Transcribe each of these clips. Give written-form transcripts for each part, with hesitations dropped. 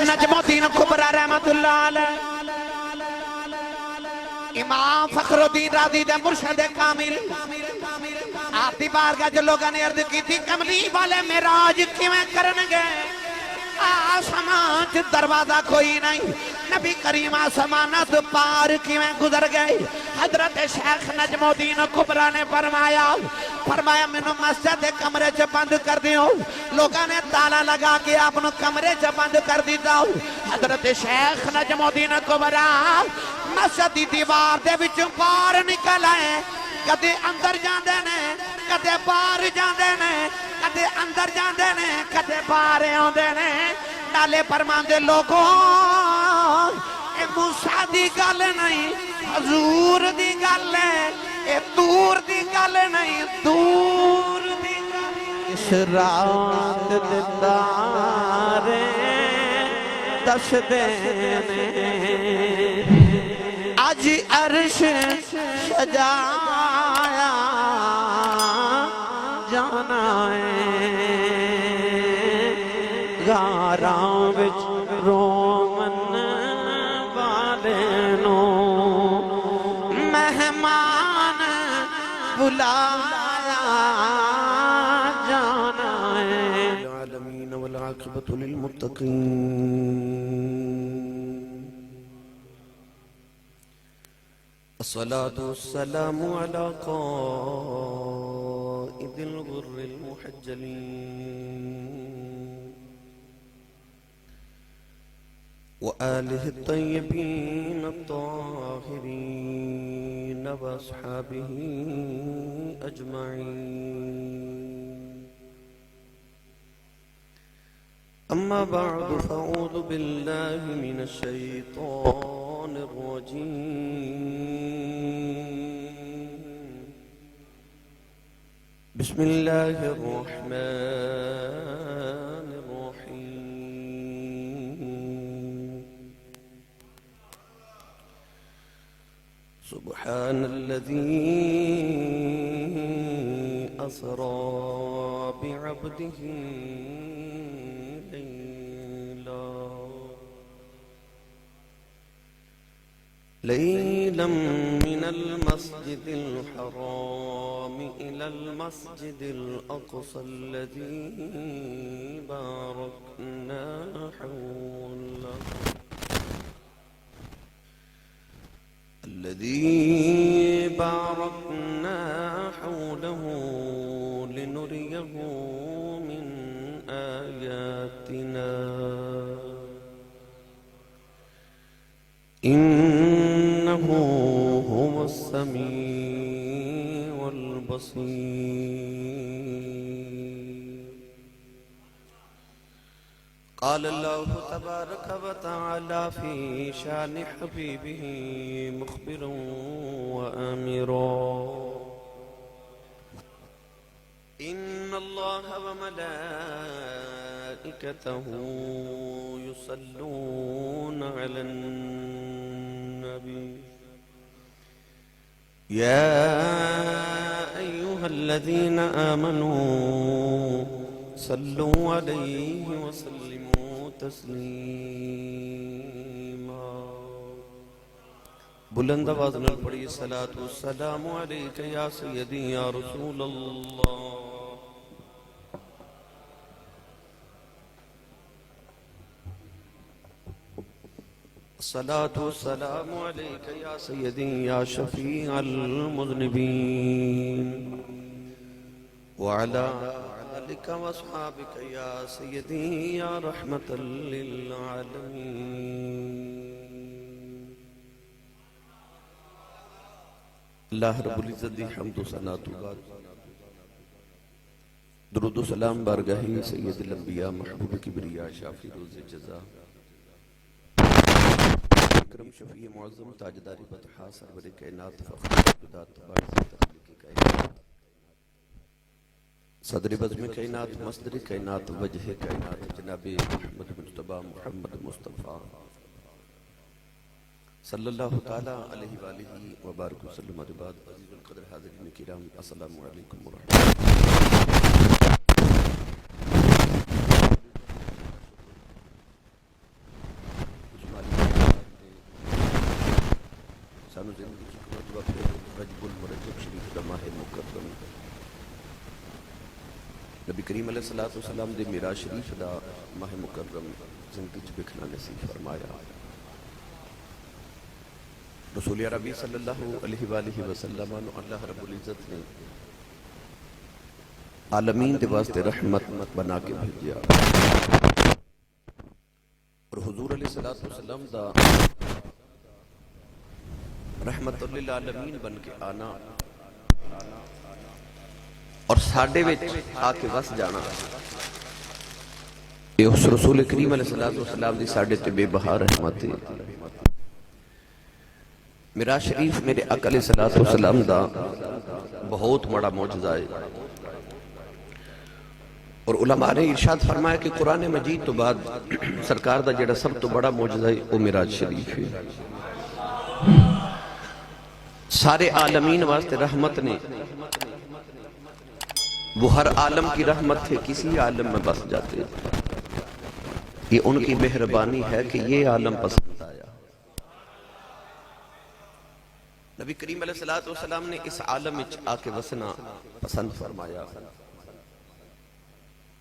نجم الدین کبری رحمت اللہ علیہ امام فخر الدین رازی دے مرشد کامل آپ دی بارگاہ جو لوگوں نے عرض کی تھی کملی والے معراج کیویں کرنگے آسمان چ دروازہ کوئی نہیں نبی کریم آسمانات پار کیویں گزر گئے حضرت شیخ نجم الدین کبری نے فرمایا منو مسجد کمرے چ بند کر دیو لوگوں نے تالا لگا کے اپنے کمرے چ بند کر دیتا حضرت شیخ نجم الدین کبری مسجد دی دیوار دے وچوں باہر نکل آئے کدے اندر جاندے نے کدے باہر جاندے نے کدے اندر جاندے نے کدے باہر آندے نے نالے فرماندے لوگوں اے موسیٰ دی گل نہیں حضور دی گل ہے اے دور دی گل نہیں دور دی گل اس رات ددارے دس دینے آج عرش سجایا جانا ہے غاراں وچ رومن والے نو مہمان بلایا جانا ہے العالمین والعاقبۃ للمتقین الصلاة والسلام على قائد الغر المحجلين وآله الطيبين الطاهرين وأصحابه أجمعين أما بعد فأعوذ بالله من الشيطان الرجيم بسم الله الرحمن الرحيم سبحان الذي أسرى بعبده ليلا من المسجد الحرام إلى المسجد الأقصى الذي باركنا حوله لنريه من آياتنا إنه هو السميع البصير قال الله تبارك وتعالى في شان حبيبه مخبرا وآمرا إن الله وملائكته يصلون على النبي يا أيها الذين آمنوا صلوا عليه وسلموا تسليما بلند آواز نال پڑھی الصلاة والسلام عليك يا سيدي يا رسول الله الصلاة والسلام عليك يا سيدي يا شفيع المذنبين وعلى آلك واصحابك يا سيدي يا رحمة للعالمين اللہ رب العزت دی حمد و ثنا تو بعد درود و سلام بارگاہی سید الانبیاء محبوب کبریاء شافی روز جزا اکرم شفیع معظم تاجداری بطحا سرور کائنات فخر قدات بارز تخلیق کائنات صدر بزم کائنات مصدر کائنات وجہ کائنات جناب محمد مجتبہ محمد مصطفیٰ صلی اللہ تعالیٰ علیہ وآلہ وبارک وسلم بعد عزیز القدر حاضرین کرام السلام علیکم ورحمۃ اللہ سانو زندگی کی مرتبہ پھر رجب المرجب شریف دا ماہ مقدم نبی کریم علیہ السلام دے معراج شریف دا ماہ مقدم زندگی چ بکھنا نصیب فرمایا. رسول عربی صلی اللہ علیہ وآلہ وسلم اللہ رب العزت نے عالمین دے واسطے رحمت بنا کے بھیجیا اور حضور علیہ السلام دا رحمت للعالمین بن کے آنا اور ساڈے وچ آ کے وس جانا یہ اس رسول کریم علیہ السلام دی ساڈے تے بے بہا رحمت ہے. معراج شریف میرے آقا علیہ السلام دا بہت بڑا معجزہ ہے اور علماء نے ارشاد فرمایا کہ قرآن مجید تو بعد سرکار دا جڑا سب تو بڑا معجزہ ہے وہ معراج شریف ہے. سارے عالمین واسطے رحمت نے وہ ہر عالم کی رحمت تھے کسی عالم میں بس جاتے یہ ان کی مہربانی ہے کہ یہ عالم پسند آیا. نبی کریم علیہ السلام نے اس عالم میں آ کے وسنا پسند فرمایا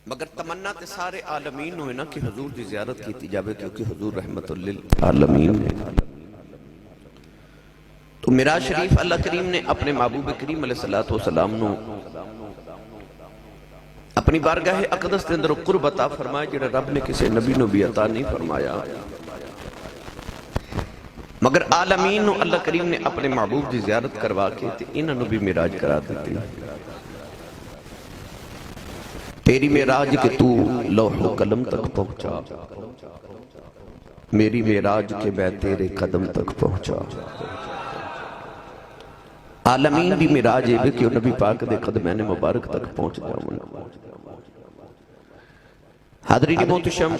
مگر تمنا تے سارے عالمین ہوئے نا کہ حضور دی زیارت کی جاوے کیونکہ حضور رحمت للعالمین ہے. تو معراج شریف اللہ کریم نے اپنے محبوب کریم علیہ السلام نو اپنی بارگاہ اقدس دے اندر قرب عطا فرمایا جڑا رب نے کسی نبی نو بھی عطا نہیں فرمایا مگر عالمین نو اللہ کریم نے اپنے محبوب دی زیارت کروا کے تے انہاں نو بھی معراج کرا دیتی. تیری معراج کہ تو لوح و قلم تک پہنچا میری معراج کہ میں تیرے قدم تک پہنچا. عالمین بھی معراج ہے کہ نبی پاک دے قدمین مبارک تک پہنچ جاؤں. حاضرین محتشم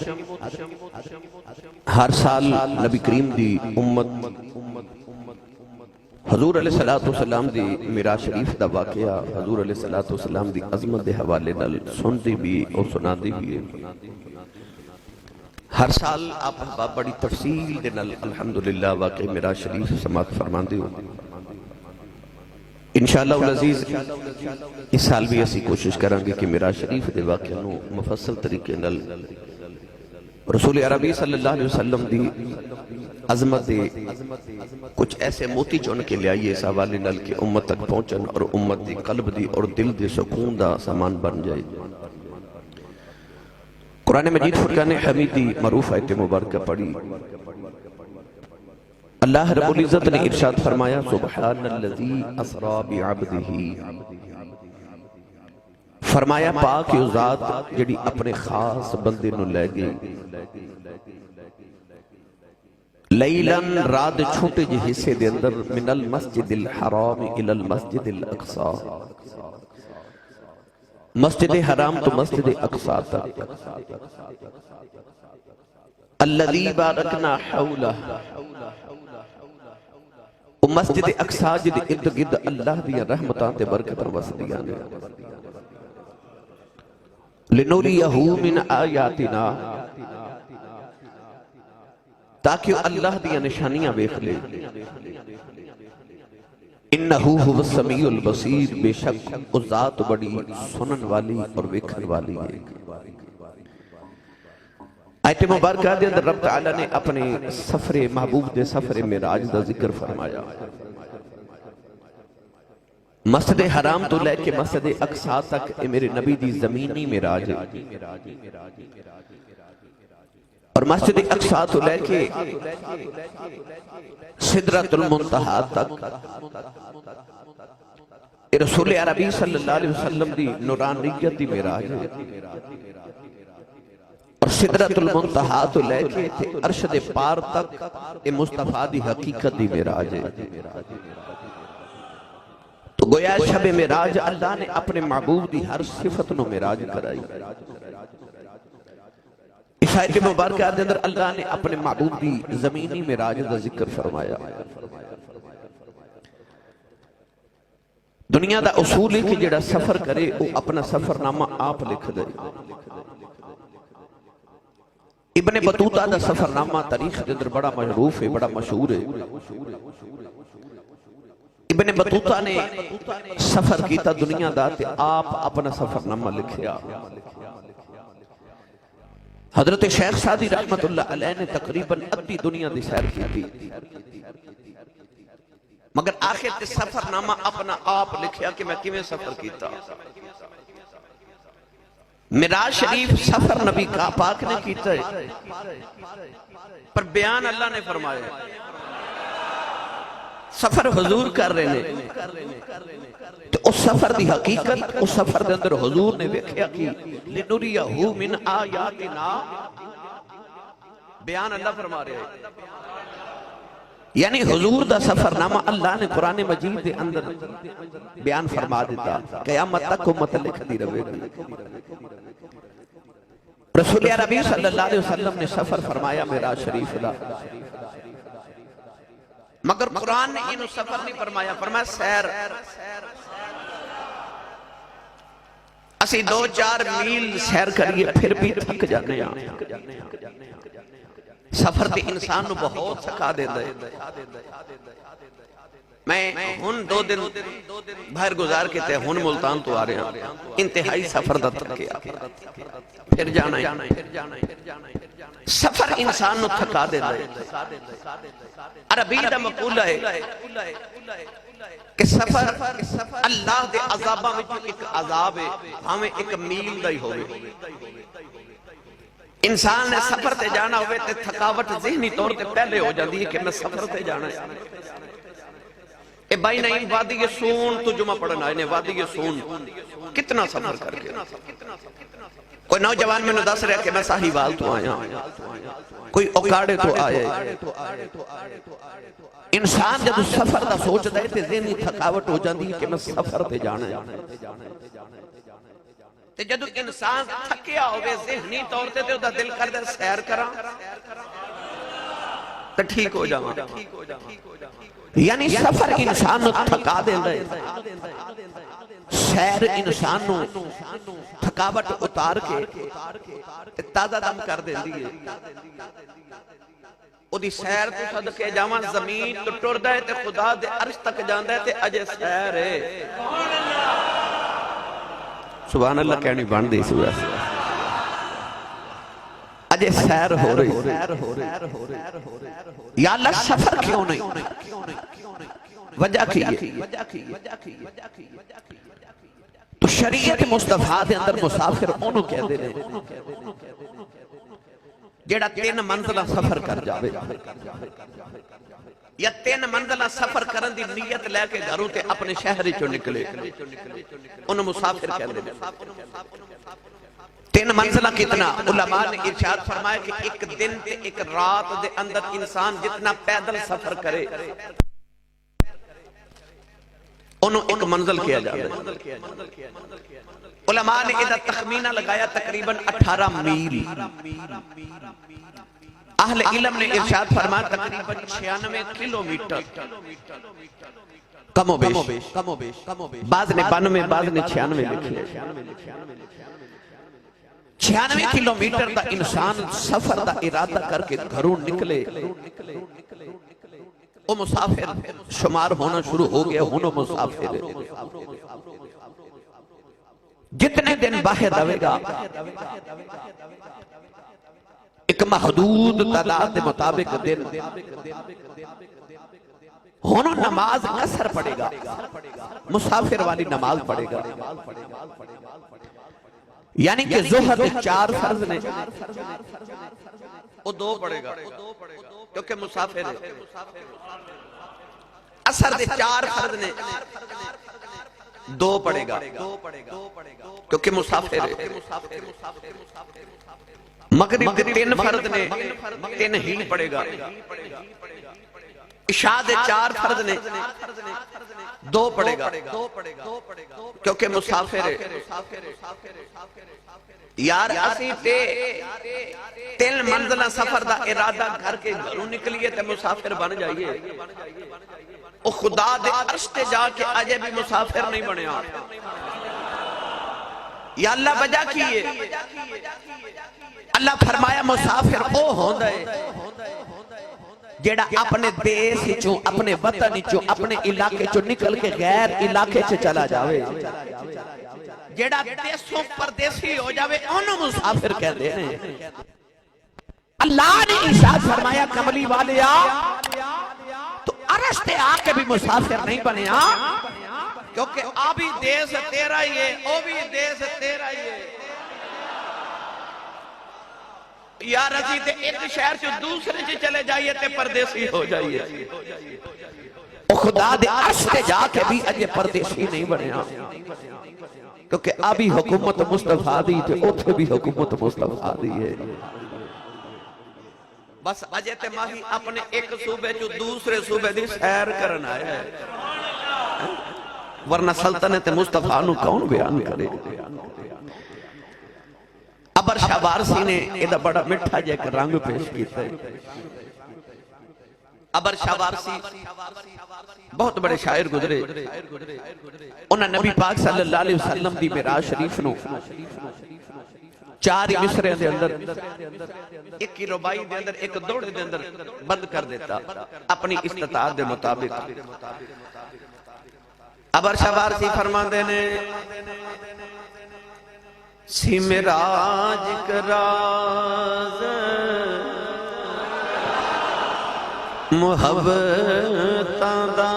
ہر سال نبی کریم دی امت حضور علیہ السلام دی معراج شریف دا واقعہ حضور علیہ السلام دی عظمت دے حوالے نال سن دی بھی اور سنا دی بھی ہے. ہر سال آپ احباب بڑی تفصیل دے نال الحمدللہ واقعہ معراج شریف سماعت فرماندے ہو. انشاءاللہ العزیز اس سال بھی اسی کوشش کریں گے کہ معراج شریف دے واقعہ نو مفصل طریقے نال رسول عربی صلی اللہ علیہ وسلم دی عظمت دے کچھ ایسے موتی چن کے لے آئیے اس حوالے نال کہ امت تک پہنچن اور امت دی قلب دی اور دل دی سکون دا سامان بن جائے. قرآن مجید فرقان حمید دی معروف آیت مبارکہ پڑھی. اللہ رب العزت نے ارشاد فرمایا سبحان الذی اسرا بعبدہ فرمایا پاک او ذات جڑی اپنے خاص بندے نو لے گئی لیلن رات چھوٹے جی حصے دے اندر من المسجد الحرام الى المسجد الاقصی مسجد حرام تو مسجد اقصی تک الذی بارکنا حولہ مسجد اقصی جدی ارد گرد اللہ دیا رحمتاں تے برکتاں وسدیاں نے لنوریہو من آیاتنا تاکہ اللہ دیا نشانیاں بیخ لے. انہو ہوا السمیع البصیر بے شک اس ذات بڑی سنن والی اور بیکھن والی ہے. آیت مبارکہ دے اندر رب تعالیٰ نے اپنے سفر محبوب دے سفر معراج دا ذکر فرمایا. مسجد حرام تو لے کے مسجد اقصی تک اے میرے نبی دی زمینی معراج ہے اور مسجد اقصی تو لے کے سدرۃ المنتہا تک اے رسول عربی صلی اللہ علیہ وسلم دی نورانیت دی معراج ہے اور سدرۃ المنتہا تو لے کے عرش دے پار تک اے مصطفیٰ دی حقیقت دی معراج ہے. تو گویا شب معراج اللہ نے اپنے محبوب دی ہر صفت نو معراج کرائی. اس آیت مبارکہ دے اندر اللہ نے اپنے محبوب دی زمینی معراج دا ذکر فرمایا. دنیا دا اصول ہے کہ جڑا سفر کرے وہ اپنا سفر نامہ آپ لکھ دے. ابن بطوطہ دا سفر نامہ تاریخ کے اندر بڑا معروف ہے، بڑا مشہور ہے۔ ابن بطوطہ نے سفر کیتا دنیا دا تے آپ اپنا سفر نامہ لکھیا۔ حضرت شیخ سعدی رحمت اللہ علیہ نے تقریباً ادھی دنیا دی سیر کی تھی، مگر آخر تے سفر نامہ اپنا آپ لکھیا کہ میں کیویں سفر کیتا۔ معراج شریف سفر نبی کا پاک نے کیتا ہے، پر بیان اللہ نے فرمایا۔ سفر حضور کر رہے ہیں تو اس سفر دی حقیقت اس سفر دے اندر حضور نے ویکھیا کہ لنُرِيَهُ مِنْ آیاتنا، بیان اللہ فرما رہے ہیں۔ یعنی حضور دا سفر نامہ اللہ نے قرآن مجید دے اندر بیان فرما دیتا، قیامت تک امت لکھ دی رہے گی۔ رسول عربی صلی اللہ علیہ وسلم نے سفر فرمایا معراج شریف دا، مگر قرآن نے انہوں سفر نہیں فرمایا، فرمایا سیر۔ اسی 2-4 میل سیر کریے پھر بھی تھک جانے ہیں۔ سفر تے انسان نو بہت تھکا دیتا ہے۔ میں ہن 2 دن باہر گزار کے تے ہن ملتان تو آ رہے ہیں، انتہائی سفر دا تھکیا، پھر جانا ہے۔ سفر انسان نو تھکا دیتا ہے۔ عربی دا مقولہ ہے کہ سفر اللہ دے عذاباں وچ ایک عذاب ہے، ہمیں ایک میل دا ہی ہوئے۔ انسان نے سفر تے جانا ہوئے تے تھکاوٹ ذہنی طور تے پہلے ہو جاتی ہے کہ میں سفر تے جانا ہے۔ اے بھائی نہیں وادی سون تو جمعہ پڑھنا ہے، وادی سون کتنا سفر کر کے۔ کوئی نوجوان میں نے دس رہا کہ میں ساہیوال تو آیا، کوئی اوکاڑے تو آئے۔ انسان جب سفر دا سوچ دے تے ذہنی تھکاوٹ ہو جاتی ہے کہ میں سفر تے جانا ہے۔ تے جدو انسان تھکیا ہوئے ذہنی طور تے او دا دل کر دے سیر کراں تے ٹھیک ہو جاواں۔ یعنی سفر انسان نو تھکا دیندا ہے، سیر انسان نو تھکاوٹ اتار کے تازہ دم کر دیندی ہے۔ او دی سیر تو صدقے جاواں زمین تو ٹردا ہے تے خدا دے عرش تک جاندا ہے تے اجے سیر ہے۔ سبحان اللہ کہنی بن دی سورہ سے اجے سیر ہو رہی۔ یا اللہ سفر کیوں نہیں؟ وجہ کی ہے تو شریعت مصطفیٰ دے اندر مسافر انہوں کہہ دے رہے جیڑا 3 منزلہ سفر کر جاوے یا 3 منزلہ سفر کرن دی نیت لے کے گھروں تے اپنے شہر چو نکلے انہوں مسافر کہہ دے رہے۔ 3 منزلہ کتنا؟ علماء نے ارشاد فرمایا کہ ایک دن تے ایک رات دے اندر انسان جتنا پیدل سفر کرے انہوں ایک منزل کیا جاتا ہے۔ علماء نے ادھا تخمینہ لگایا تقریباً 18 میل۔ اہل علم نے ارشاد فرمایا تقریباً 96 کلومیٹر، کم و بیش، بعض نے 92 بعض نے 96 لکھے۔ 96 کلومیٹر دا انسان سفر دا ارادہ کر کے گھروں نکلے، وہ مسافر شمار ہونا شروع ہو گیا، ہونوں مسافر جتنے دن باہر رہے گا ایک محدود تعداد کے مطابق دن ہونوں نماز قصر پڑے گا، مسافر والی نماز پڑے گا، یعنی کہ ظہر 4 فرض نے وہ 2 پڑے گا کیونکہ مسافر ہے، عصر دے 4 فرض نے 2 پڑے گا کیونکہ مسافر ہے، مغرب دے 3 فرض نے 3 ہی پڑے گا، عشاء دے 4 فرض نے 2 پڑے گا کیونکہ مسافر ہے۔ یار اسی تے 3 منزلہ سفر دا ارادہ گھر کے گھروں نکلیے تے مسافر بن جائیے، او خدا دے عرش تے جا کے آجے بھی مسافر نہیں بنے آپ۔ یا اللہ وجہ کیے اللہ فرمایا مسافر او ہوندا ہے جیڑا اپنے دیس چوں اپنے وطن چوں اپنے علاقے چوں نکل کے غیر علاقے چ چلا جاوے جیڑا دیسوں پردیسی ہو جاوے انہوں مسافر کہتے ہیں اللہ نے ارشاد فرمایا کملی والے تو عرش تے آ کے بھی مسافر نہیں بنے کیونکہ آبی دیس تیرا ہی ہے او بھی دیس تیرا ہی ہے یا رضی تے ایک شہر جو دوسرے سے چلے جائیے تے پردیسی ہو جائیے خدا دے عرش تے جا کے بھی اجے پردیسی نہیں بنے کیونکہ ابھی حکومت مصطفیٰ دی تے اوتھے بھی حکومت مصطفیٰ دی ہے بس اجے تے ماہی اپنے ایک صوبے جو دوسرے صوبے دی سیر کرن آیا ہے ورنہ سلطنت مصطفیٰ نو کون بیان کرے ابر شاہ وارسی نے ایدہ بڑا مٹھا جے کہ رنگ پیش کیتا ہے ابر شاہ وارسی بہت بڑے شاعر گزرے انہاں نبی پاک صلی اللہ علیہ وسلم دی معراج شریف نو 4 مصرے دے اندر ایک کی ربائی دے اندر ایک دوڑے دے اندر بند کر دیتا اپنی استطاعت دے مطابق ابر شاہ وارسی فرماندے نے سی معراج کا راز محبتاں دا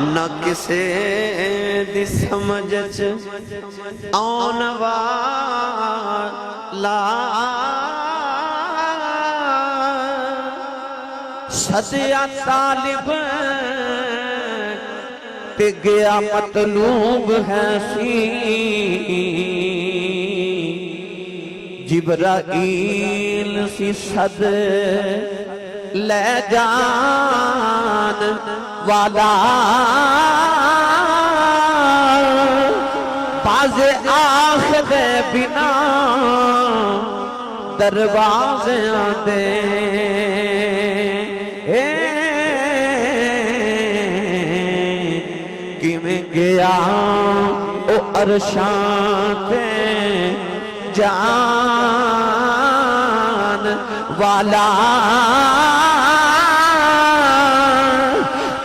نہ کسے دی سمجھ آن والا صدیہ طالب تے گیا مطلوب ہے سی جبرائیل سی صد لے جان والا باز آخر بنا دروازے آتے کیویں گیا او عرشاں تے جان والا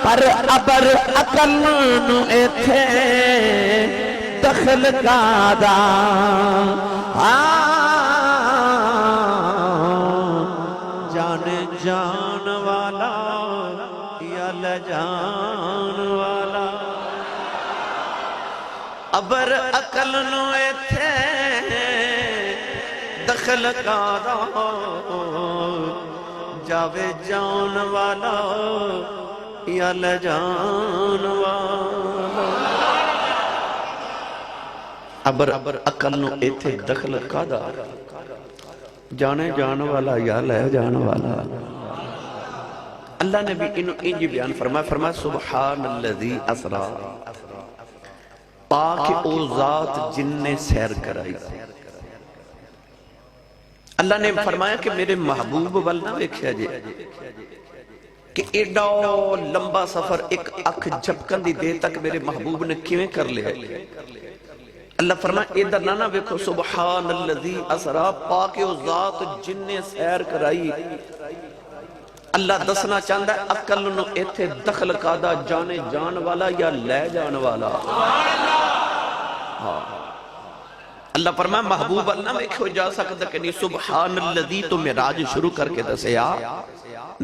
پر ابر عقل نو ایتھے دخل کادا جان جان والا یا لجان والا ابر عقل نو ایتھے دخل کادا جاوے جان والا یا لجان والا ابر عقل نو ایتھے دخل کادا جانے جان والا یا لے جان والا اللہ نے بھی انہوں انجی بیان فرمایا سبحان اللذی اسرا پاک او ذات جن نے سیر کرائی اللہ نے فرمایا کہ میرے محبوب والنا ویکھیا جے کہ ایڈا لمبا سفر ایک اکھ جھپکن دی دے تک میرے محبوب نے کیویں کر لیا اللہ فرمایا ادھر نانا ویکھو سبحان اللذی اسرا پاک او ذات جن نے سیر کرائی اللہ دسنا چاہتا ہے عقل نو ایتھے دخل کادا جانے جان والا یا لے جان والا اللہ فرمایا محبوب اللہ میں کیوں جا سکتا کہ نہیں سبحان اللذی تو معراج شروع کر کے دسیا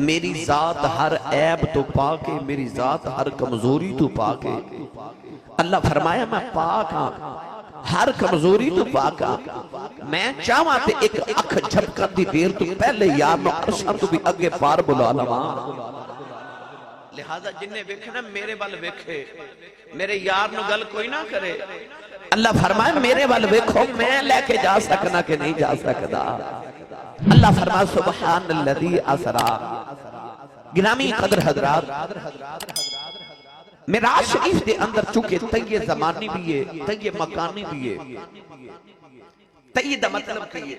میری ذات ہر عیب تو پاکے میری ذات ہر کمزوری تو پاکے اللہ فرمایا میں پاک ہاں ہر کمزوری تو پاکا میں چاہاں تے ایک اکھ جھپکن دی دیر تو پہلے یار نو عرشہ تو بھی اگے پار بلا لما لہذا جنہیں ویکھنا میرے وال ویکھے میرے یار نو گل کوئی نہ کرے اللہ فرمائے میرے وال ویکھو میں لے کے جا سکنا کہ نہیں جا سکتا اللہ فرمائے سبحان اللذی اسرا گرامی قدر حضرات معراج شریف دے اندر چونکہ تیہ زمانی بھی ہے تیہ مکانی بھی ہے تیہ دا مطلب کیے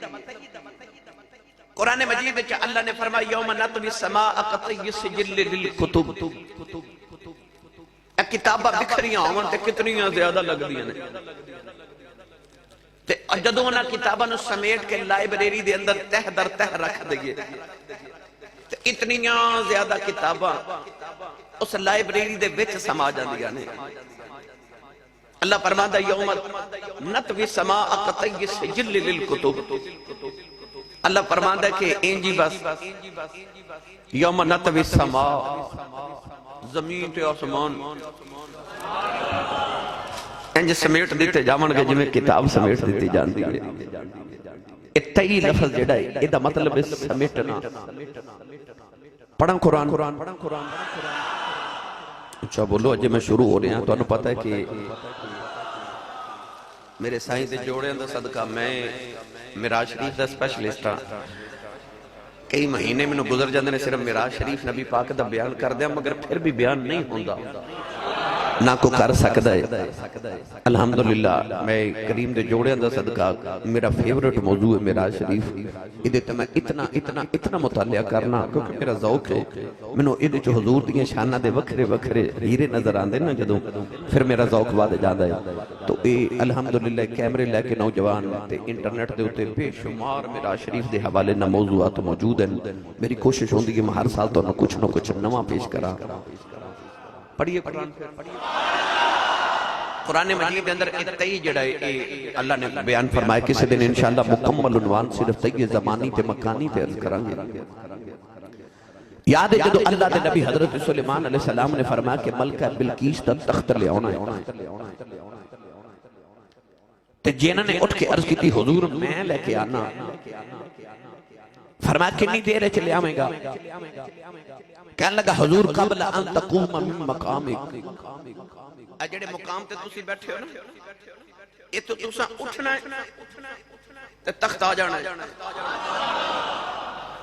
قرآن مجید میں اللہ نے فرمایا یوم نطوی السماء کطی السجل للکتب اے کتاباں بکھریاں ہون تے کتنیاں زیادہ لگ دیاں نے تے جدوں انہاں کتاباں نو سمیٹ کے لائبریری دے اندر تہ در تہ رکھ دئیے تے اتنیاں زیادہ کتاباں اس لائبریری دے وچ سما جاندیاں نے اللہ فرماندا یوم نطوی السماء کطی السجل للکتب اللہ فرماندا کہ انجی بس یوم نطوی السماء زمین تے آسمان انج سمیٹ دیتے جاون گے جویں کتاب سمیٹ دیتی جاندی ہے اتئی لفظ جڑا ہے ادا مطلب ہے سمیٹنا پڑھاں قرآن اچھا بولو اجے میں شروع ہو رہے ہیں تو انہوں پتہ ہے کہ میرے سائیں دے جوڑے اندر صدقہ میں معراج شریف دا سپیشلسٹ ہاں کئی مہینے میں گزر جاندے نے صرف معراج شریف نبی پاک دا بیان کر دیا مگر پھر بھی بیان نہیں ہوندا نہ کو کر سکتا ہے الحمدللہ میں کریم دے جوڑے اندر صدقہ میرا فیورٹ موضوع ہے معراج شریف ادھے تو میں اتنا مطالعہ کرنا کیونکہ میرا ذوق ہے منو ادھے جو حضور دیئے شانہ دے وکھرے وکھرے ہیرے نظر آندے نا جدوں پھر میرا ذوق واد جاندہ ہے تو اے الحمدللہ کیمرے لے کے نوجوان تے انٹرنیٹ دے ہوتے بے شمار معراج شریف دے حوالے نہ موضوعات موجود ہیں میری کوشش ہوندی کہ میں ہر سال تو نہ کچھ نواں پیش کرا پڑھئے قرآن مجید اندر اتئی جڑا ہے اللہ نے بیان فرمائے کسی دن انشاءاللہ مکمل عنوان صرف تئی زمانی تے مکانی تے عرض کریں گے یاد ہے جدو اللہ دے نبی حضرت سلیمان علیہ السلام نے فرمایا کہ ملکہ بلقیس دا تخت لے آنا ہے تے جینہ نے اٹھ کے عرض کی تھی حضور میں لے کے آنا فرمایا کنی دیر چلے آمیں گا کہنے لگا حضور قبل ان تقوم من مقامک اجڑے مقام تے تسی بیٹھے ہو نا یہ تو تسا اٹھنا ہے تے تخت آ جانا ہے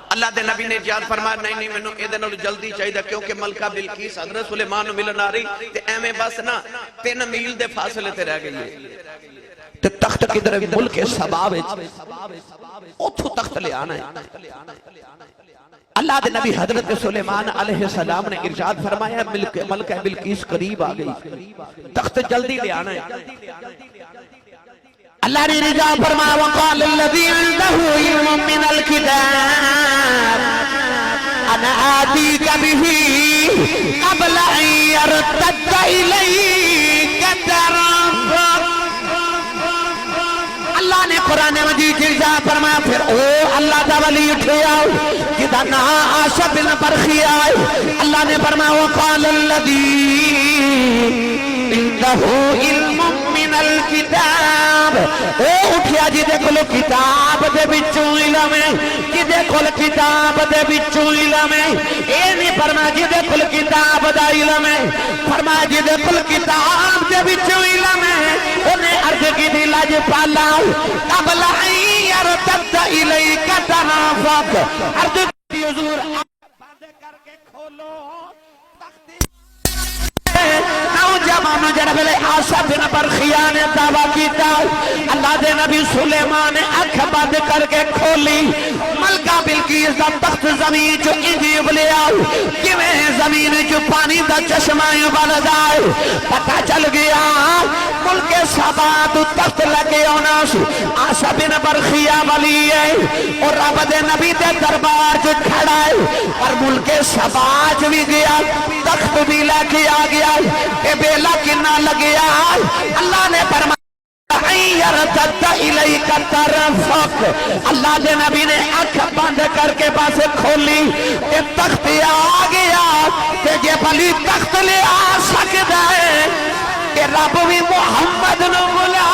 اللہ دے نبی نے ارشاد فرمایا نہیں میں نو اے دے نال جلدی چاہیے کیونکہ ملکہ بلقیس حضرت سلیمان نو ملن آ رہی تے ایویں بس نا 3 میل دے فاصلے تے رہ گئی ہے تے تخت کدھر ملک سبا وچ اوتھوں تخت لے آنا ہے اللہ دے نبی حضرت سلیمان علیہ السلام نے ارشاد فرمایا ملکہ بلقیس قریب آ گئی تخت جلدی لے آنا ہے اللہ نے ارشاد فرمایا وقال الذی عنده علم من الكتاب انا آتیک به قبل ان يرتد الیک طرفک اللہ نے قرآن مجید کی ارشاد فرمایا پھر او اللہ دا ولی اٹھے آؤ جدا نہ عاشا بن برخی آئے اللہ نے فرمایا وقال الذی عنده علم من الكتاب او اٹھیا جی دے کلو کتاب دے بچوں علم ہے جی دے کل کتاب دے بچوں علم ہے اے نہیں فرمایا جی دے کل کتاب دا علم ہے فرمایا جی دے کل کتاب دے بچوں علم ہے انہیں عرض کی دی لاج پالا قبل ان يرتد الیک طرفک عرض کی حضور بند کر کے کھولو تختی نوجوان جناب عاصا بن برخیا نے دعویٰ کیتا اللہ دے نبی سلیمان نے اکھ بند کر کے کھولی ملکہ بلقیس دا تخت زمین جو انجیب لے آؤ کیویں زمین جو پانی دا چشمہ بن جائے پتہ چل گیا ملک سبا تو تخت لگے ہونا سو عاصا بن برخیا ولی ہے اور رب دے نبی دے دربار جو کھڑا ہے اور ملک سبا جو بھی گیا تخت بھی لے کے آ گیا اے بیلا کنہ لگیا اللہ نے فرمایا يرتد الیک طرفک اللہ دے نبی نے آنکھ بند کر کے پاسے کھولی کہ تخت آ گیا کہ یہ بلی تخت لے آ سکتا ہے کہ رب بھی محمد نو بلا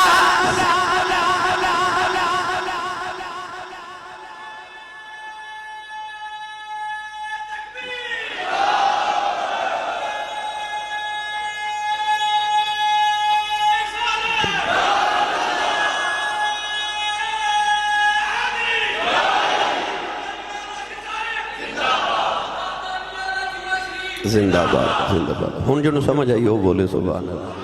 زندہ باد زندہ باد ہن جو سمجھ آئی ہو بولے سبحان اللہ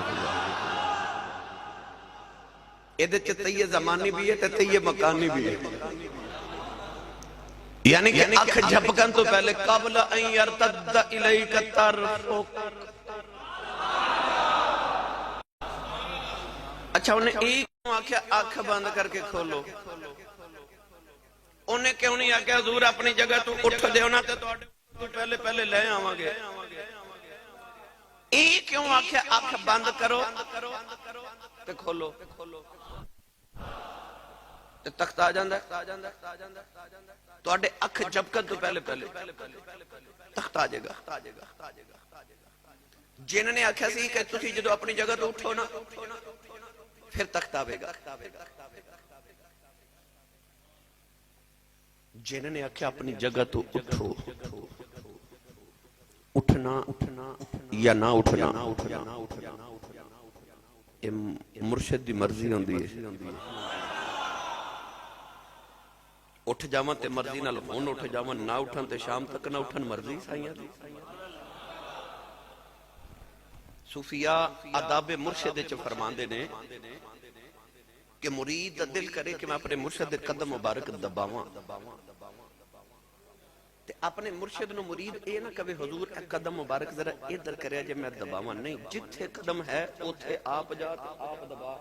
ایدے تیہ زمانی بھی ہے تیہ مکانی بھی ہے یعنی کہ اکھ جھپکن تو پہلے قبل ان يرتد الیک طرفک اچھا انہیں ایک کیوں آکھیا آنکھ بند کر کے کھولو؟ انہیں کیوں نہیں آکھیا حضور اپنی جگہ تو اٹھ دیو نا تے تو پہلے پہلے لے آواں گے؟ ایک کیوں آکھیا آنکھ بند کرو تے کھولو؟ تے تخت آ جاندہ ہے؟ تو آڈے اکھ جھپکن تو پہلے پہلے تخت آ جائے گا۔ جن نے آکھیا سی کہ تسی جدو اپنی جگہ تو اٹھو نا پھر تخت آوے گا۔ جن نے آکھیا اپنی جگہ تو اٹھو، اٹھنا یا نہ اٹھنا یہ مرشد دی مرضی ہوندی ہے۔ اٹھ جاواں تے مرضی نال ہون اٹھ جاواں، نہ اٹھن تے شام تک نہ اٹھن مرضی سائیاں دی۔ صوفیاء آداب مرشد وچ فرماندے نے کہ مرید دا دل کرے کہ میں اپنے مرشد دے قدم مبارک دباواں تے اپنے مرشد نو مرید اے نہ کہے حضور اے قدم مبارک ذرا ادھر کرے جے میں دباواں، نہیں جتھے قدم ہے اوتھے آپ جا تے آپ دبا۔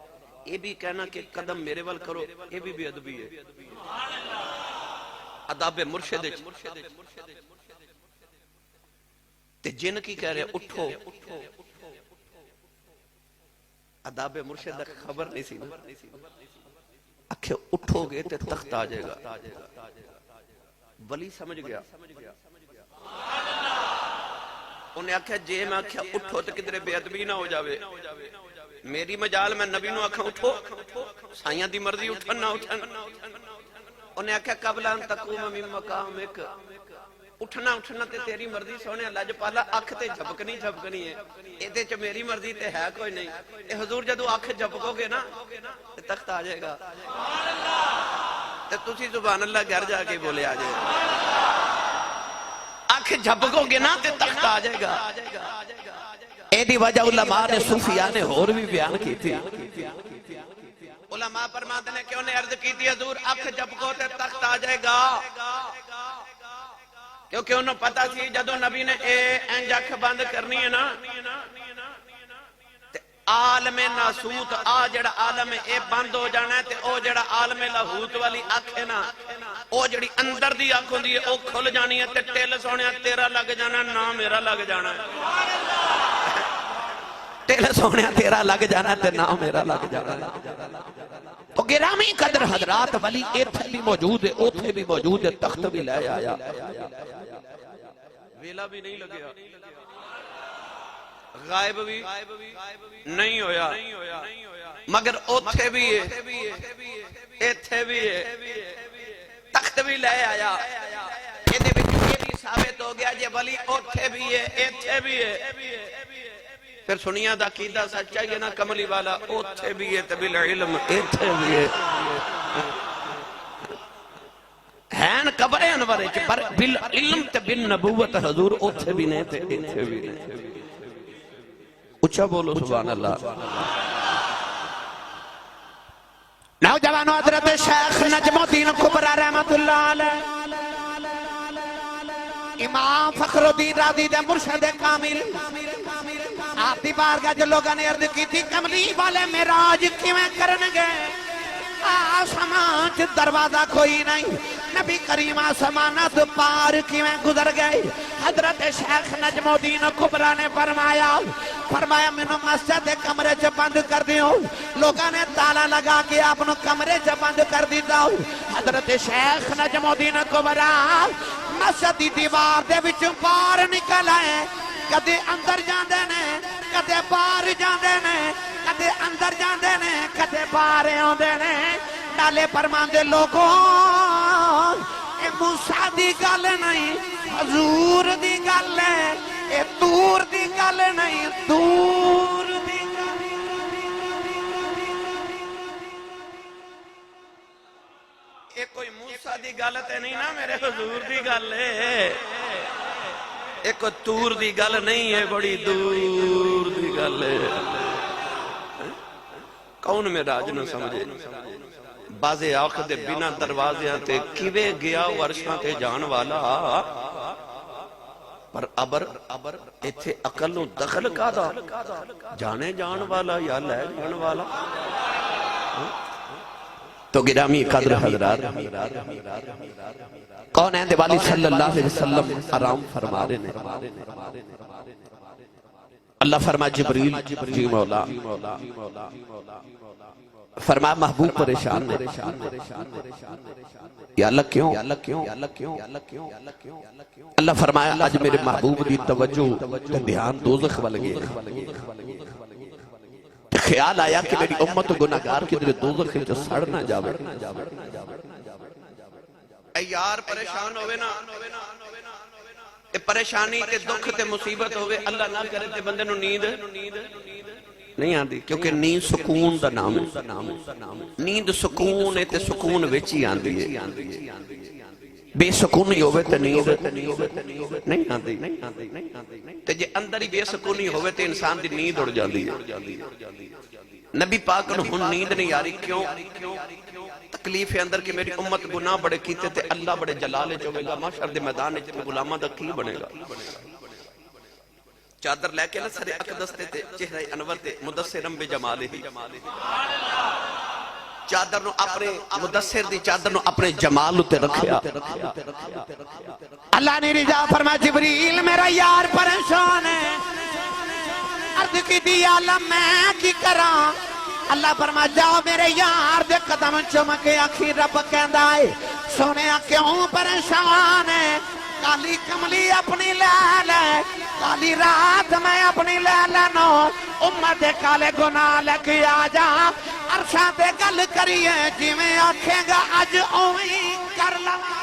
اے بھی کہنا کہ قدم میرے ول کرو اے بھی بے ادبی ہے۔ آداب مرشد تے جن کی کہہ رہے اٹھو، آداب مرشد دا خبر نہیں سی نا، اکھے اٹھو گے تے تخت آ جائے گا۔ ولی سمجھ گیا، انہیں آکھا جے میں آکھا اٹھو تے کدھر بے ادبی نہ ہو جاوے، میری مجال میں نبی نو آکھا اٹھو، سائیاں دی مرضی اٹھن نہ اٹھن۔ انہیں آکھا قبل ان تقوم من مقامک، اٹھنا تے تیری مرضی سونے لج پالا، اکھ تے جھپکنی ہے، ایدے چ میری مرضی تے ہے کوئی نہیں۔ اے حضور جدو اکھ جھپکو گے نا تے تخت آ جائے گا، تے تسی سبحان اللہ گھر جا کے بولے آ جائے گا۔ اکھ جھپکو گے نا تے تخت آ جائے گا۔ ایدی وجہ علماء نے صوفیاء نے اور بھی بیان کی تھی۔ علماء فرماتے ہیں کہ انہیں عرض کی تھی حضور اکھ جھپکو تے تخت آ جائے گا، کیونکہ انہوں پتا سی جدو نبی نے انج اکھ بند کرنی ہے نا تے عالم ناسوت آ جڑا عالم اے بند ہو جانا ہے تے او جڑا عالم لاہوت والی اکھ ہے نا او جڑی اندر دی اکھ ہوندی ہے او کھل جانی ہے تے ٹل سونے تیرا لگ جانا نہ میرا لگ جانا ہے۔ ٹل سونے تیرا لگ جانا تے نہ میرا لگ جانا۔ تو گرامی قدر حضرات ولی ایتھے بھی موجود ہے، اوتھے بھی موجود ہے، تخت بھی لے آیا، ویلا بھی نہیں لگیا، غائب بھی نہیں ہویا، مگر اوتھے بھی ہے، ایتھے بھی ہے، تخت بھی لے آیا۔ ایدے وچ یہ بھی ثابت ہو گیا جے ولی اوتھے بھی ہے، ایتھے بھی ہے۔ پھر سنیا دا عقیدہ سچا یہ نا کملی والا اوتھے بھی ہے تے بالعلم ایتھے بھی ہے۔ ہین قبر انور پر بالعلم تے بالنبوت حضور اوتھے بھی نہیں تے ایتھے بھی نہیں۔ اچھا بولو سبحان اللہ۔ نوجوانو حضرت شیخ نجم الدین کبریٰ رحمت اللہ علیہ، امام فخر الدین رازی دے مرشد کامل، آپ دی بارگاہ جو لوگاں نے عرض کی تھی کملی والے معراج کیویں کرنگے، آسمان چ دروازہ کوئی نہیں، نبی کریم آسمانات پار کیویں گزر گئے۔ حضرت شیخ نجم الدین کبریٰ نے فرمایا مینوں مسجد دے کمرے چ بند کر دیو، لوگاں نے تالا لگا کے اپنے کمرے چ بند کر دیتا۔ حضرت شیخ نجم الدین کبریٰ مسجد دی دیوار دے وچ باہر نکل آئے، کدے اندر جاندے نے کدے باہر جاندے نے، کدے اندر جاندے نے کدے باہر آندے نے۔ نالے فرماندے لوگوں اے موسیٰ دی گل نہیں حضور دی گل ہے، اے دور دی گل نہیں دور دی گل۔ اے کوئی موسیٰ دی گل تے نہیں نا میرے حضور دی گل ہے، ایک تور دی گل نہیں ہے بڑی دور دی گل ہے۔ کون معراج نہ سمجھے، بازے آنکھ دے بنا دروازیاں تے کیویں گیا ورشاں تے جان والا، پر ابر ایتھے عقل نو دخل کادا جانے جان والا یا لے جان والا. تو گرامی قدر حضرات کون ہے دیوالی صلی اللہ علیہ وسلم آرام فرما رہے ہیں. اللہ فرما جبریل جی مولا فرما محبوب پریشان نے. یا اللہ کیوں؟ اللہ فرمایا آج میرے محبوب دی توجہ دھیان دوزخ والگے. خیال آیا کہ میری امت و گناہگار کی در دوزخ جو سڑ نہ جاوے. اے یار پریشان ہوئے نا، اے پریشانی تے دکھ تے مصیبت ہوئے اللہ نہ کرے تے بندے نو نیند نہیں آندی، کیونکہ نیند سکون دا نام ہے. نیند سکون ہے تے سکون ویچی آندی ہے. بے سکونی ہوئے تے نیند نہیں آندی. تے جے اندر ہی بے سکونی ہوئے تے انسان دی نیند اڑ جاندی ہے. نبی پاک نے ہن نیند نہیں آ رہی. کیوں؟ تکلیف اندر کہ میری امت گناہ بڑے کیتے تے اللہ بڑے جلالے چوے گا. محشر دے میدان وچ غلاماں دا کی بنے گا؟ چادر لے کے نہ سر اقدس تے چہرہ انور تے مدثرم بے جمالے ہی. چادر نو اپنے مدثر دی چادر نو اپنے جمال تے رکھیا. اللہ نے رجا فرما جبریل میرا یار پریشان ہے. عرض کی دی عالم میں کی کراں؟ اللہ فرما جاؤ میرے یار دے قدم چمکے آخی رب کہندا ہے سونے کیوں پریشان ہے؟ کالی کملی اپنی لے لے، کالی رات میں اپنی لے لینو، امت کالے گناہ لے کے آ جا. عرشاں تے گل کریے جی میں آکھیں گا اج اویں کر لوا.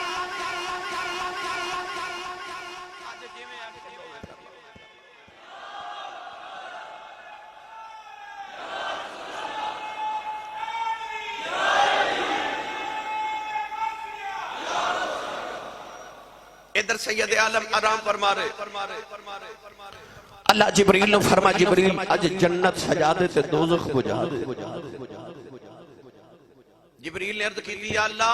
ادھر سید عالم آرام فرما رہے. اللہ جبریل نے فرما جبریل اج جنت سجا دے تے دوزخ بجھا دے. جبریل نے عرض کی یا اللہ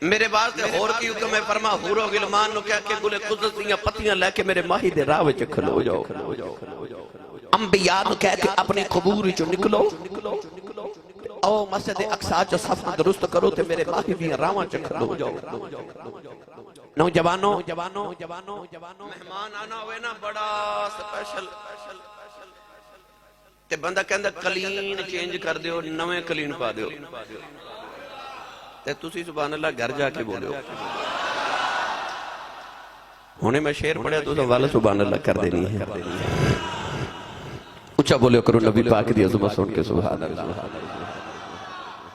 میرے واسطے ہور کی حکم ہے؟ فرما حور و غلمان نو کہہ کے گل قدس دیاں پتیاں لے کے میرے ماہی دے راہ وچ کھلو جاؤ. انبیاء نو کہہ کے اپنی قبور وچوں نکلو او مسجد اقصی چ صف درست کرو تے میرے ماہی دیاں راہاں چ کھلو جاؤ. نوجوانوں مہمان آنا ہوئے نا بڑا سپیشل تے بندہ کہندا کلین چینج کر دیو، نویں کلین پا دیو تے تسی سبحان اللہ گھر جا کے بولو. ہونے میں شعر پڑھیا تو والا سبحان اللہ کر دینی ہے. اچھا بولے کرو نبی پاک دی عظمت سن کے سبحان اللہ.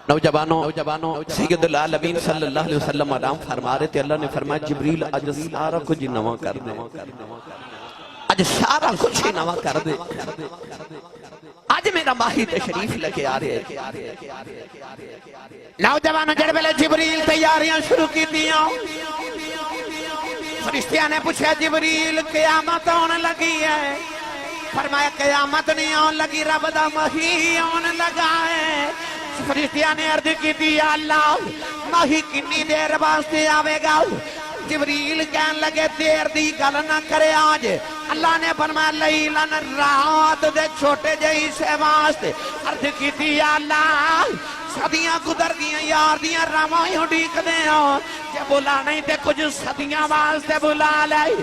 نوجوانوں سید العالمین صلی اللہ علیہ وسلم آرام فرما رہے تھے. اللہ نے فرمایا جبریل اج سارا کچھ نواں کر دے، اج سارا کچھ ہی نواں کر دے. اج میرا ماہی تشریف لے کے آ رہے ہیں. نوجوانوں جڑ ویلے جبریل تیاریاں شروع کی دیاں، فرشتیاں نے پوچھا جبریل قیامت آن لگی ہے؟ فرمایا قیامت نہیں آن لگی، رب دا ماہی آن لگا ہے. فرشتیاں نے عرض کی دی یا اللہ ماہی کنی دیر واسطے آوے گا؟ جبریل کہن لگے دیر دی گل نہ کرے آج. اللہ نے فرمایا لیلن رات دے چھوٹے جہی سے واسطے. عرض کی دی یا اللہ صدیاں گزر گیاں یار دیاں راواں اڈیک دے ہو، جے بلا نہیں تے کچھ صدیاں واسطے بلا لے.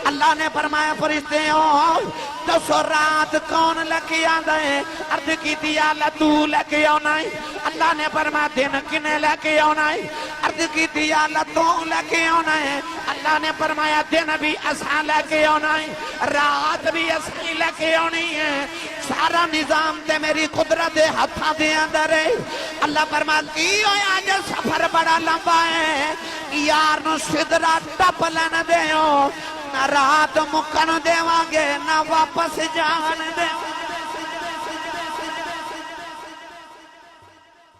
اللہ نے فرمایا فرشتے ہو دسو رات کون لے کے آندا ہے؟ عرض کی دی یا اللہ تو لے کے آنا ہے. اللہ نے فرمایا دن کنے لے کے آنا ہے؟ عرض کی دی یا اللہ تو لے کے آنا ہے. اللہ نے فرمایا دن بھی اساں لے کے آنا ہے، رات بھی اساں لے کے آنی ہے. سارا نظام تے میری قدرت ہتھاں دے اندر ہے. اللہ فرماتی ہویا جو سفر بڑا لمبا ہے، یار نو سدرا ٹپ لین دے ہو، نہ رات مکن دے وانگے نہ واپس جان دے.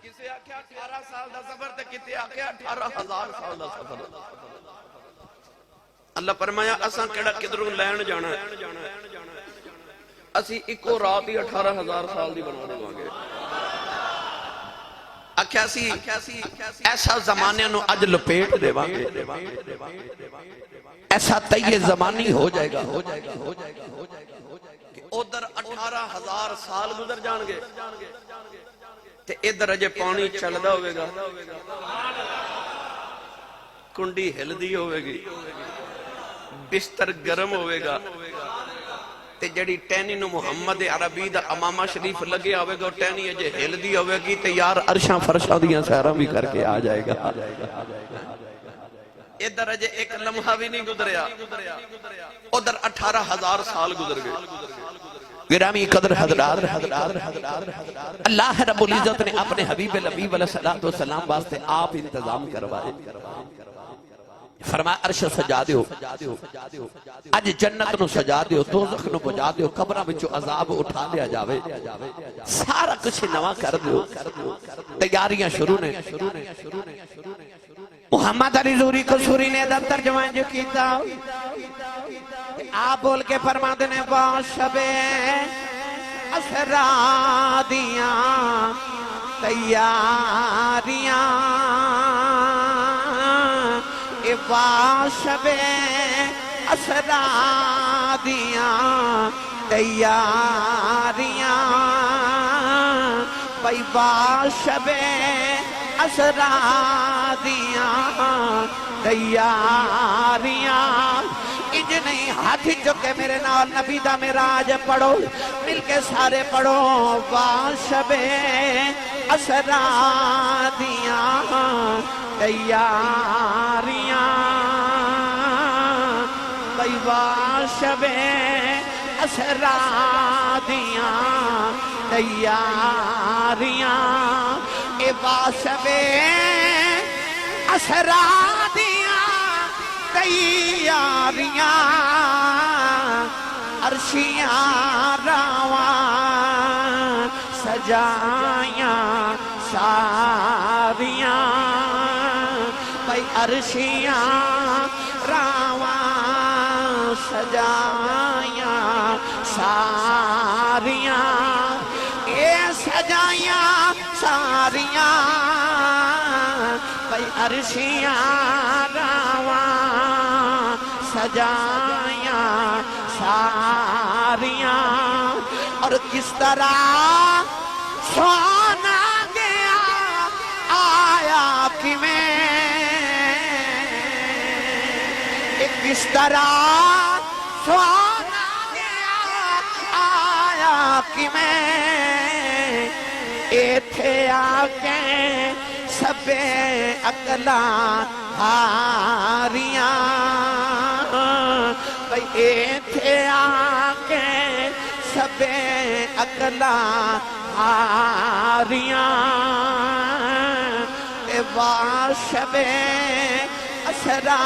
کسے آکھیا 18 سال دا سفر تے کتے آکھیا 18,000 سال دا سفر. اللہ فرمایا اساں کیڑا کدھروں لین جانا ہے، اسی اکو رات ہی 18,000 سال دی بنا دے گے. آکھیا سی ایسا زمانے نو اج لپیٹ دے وانگے ایسا تیہ زمانی ہو جائے گا کہ ادھر 18,000 سال گزر جان گے تے ادھر اجے پانی چلدا ہوئے گا کنڈی ہل دی ہوئے گی بستر گرم ہوئے گا تے جڑی ٹینی نو محمد عربی دا امامہ شریف لگے آوے گا اور ٹینی اجے ہل دی ہوئے گی تے یار عرشاں فرشاں دیاں سیراں بھی کر کے آ جائے گا ادھر اجے ایک لمحہ بھی نہیں گزریا ادھر 18,000 سال گزر گئے گرامی قدر حضرات اللہ رب العزت نے اپنے حبیب لبیب علیہ السلام واسطے آپ انتظام کروائے فرمایا عرش سجا دیو اج جنت نو سجا دیو دوزخ نو بجا دیو قبرہ بچو عذاب اٹھا لیا جاوے سارا کچھ نواں کر دیو تیاریاں شروع نے محمد علی زوری کو سوری نے در ترجمہ جو کیتا آپ بول کے فرما دینے شبِ اسرا دیاں تیاریاں شبِ اسرا دیاں تیاریاں بھائی شبِ اسرا دیاں تیاریاں انج نہیں ہاتھ چکے میرے نال نبی دا معراج پڑھو مل کے سارے پڑھو شبِ اسرا دیاں تیاریاں بھائی شبِ اسرا دیاں تیاریاں شبِ اسرا دیاں تیاریاں عرشیاں راواں سجائیاں ساریاں بھائی عرشیاں راواں سجائیاں ساریاں اے سجائیاں ساریاں بھائی عرشیاں راواں سجائیاں ساریاں اور کس طرح سونا گیا آیا کہ میں کس طرح سونا گیا آیا کہ میں ایتھے آکے سبے اقلاں ہاریاں بھئی ایتھے آکے سبے اقلاں ہاریاں شبِ اسرا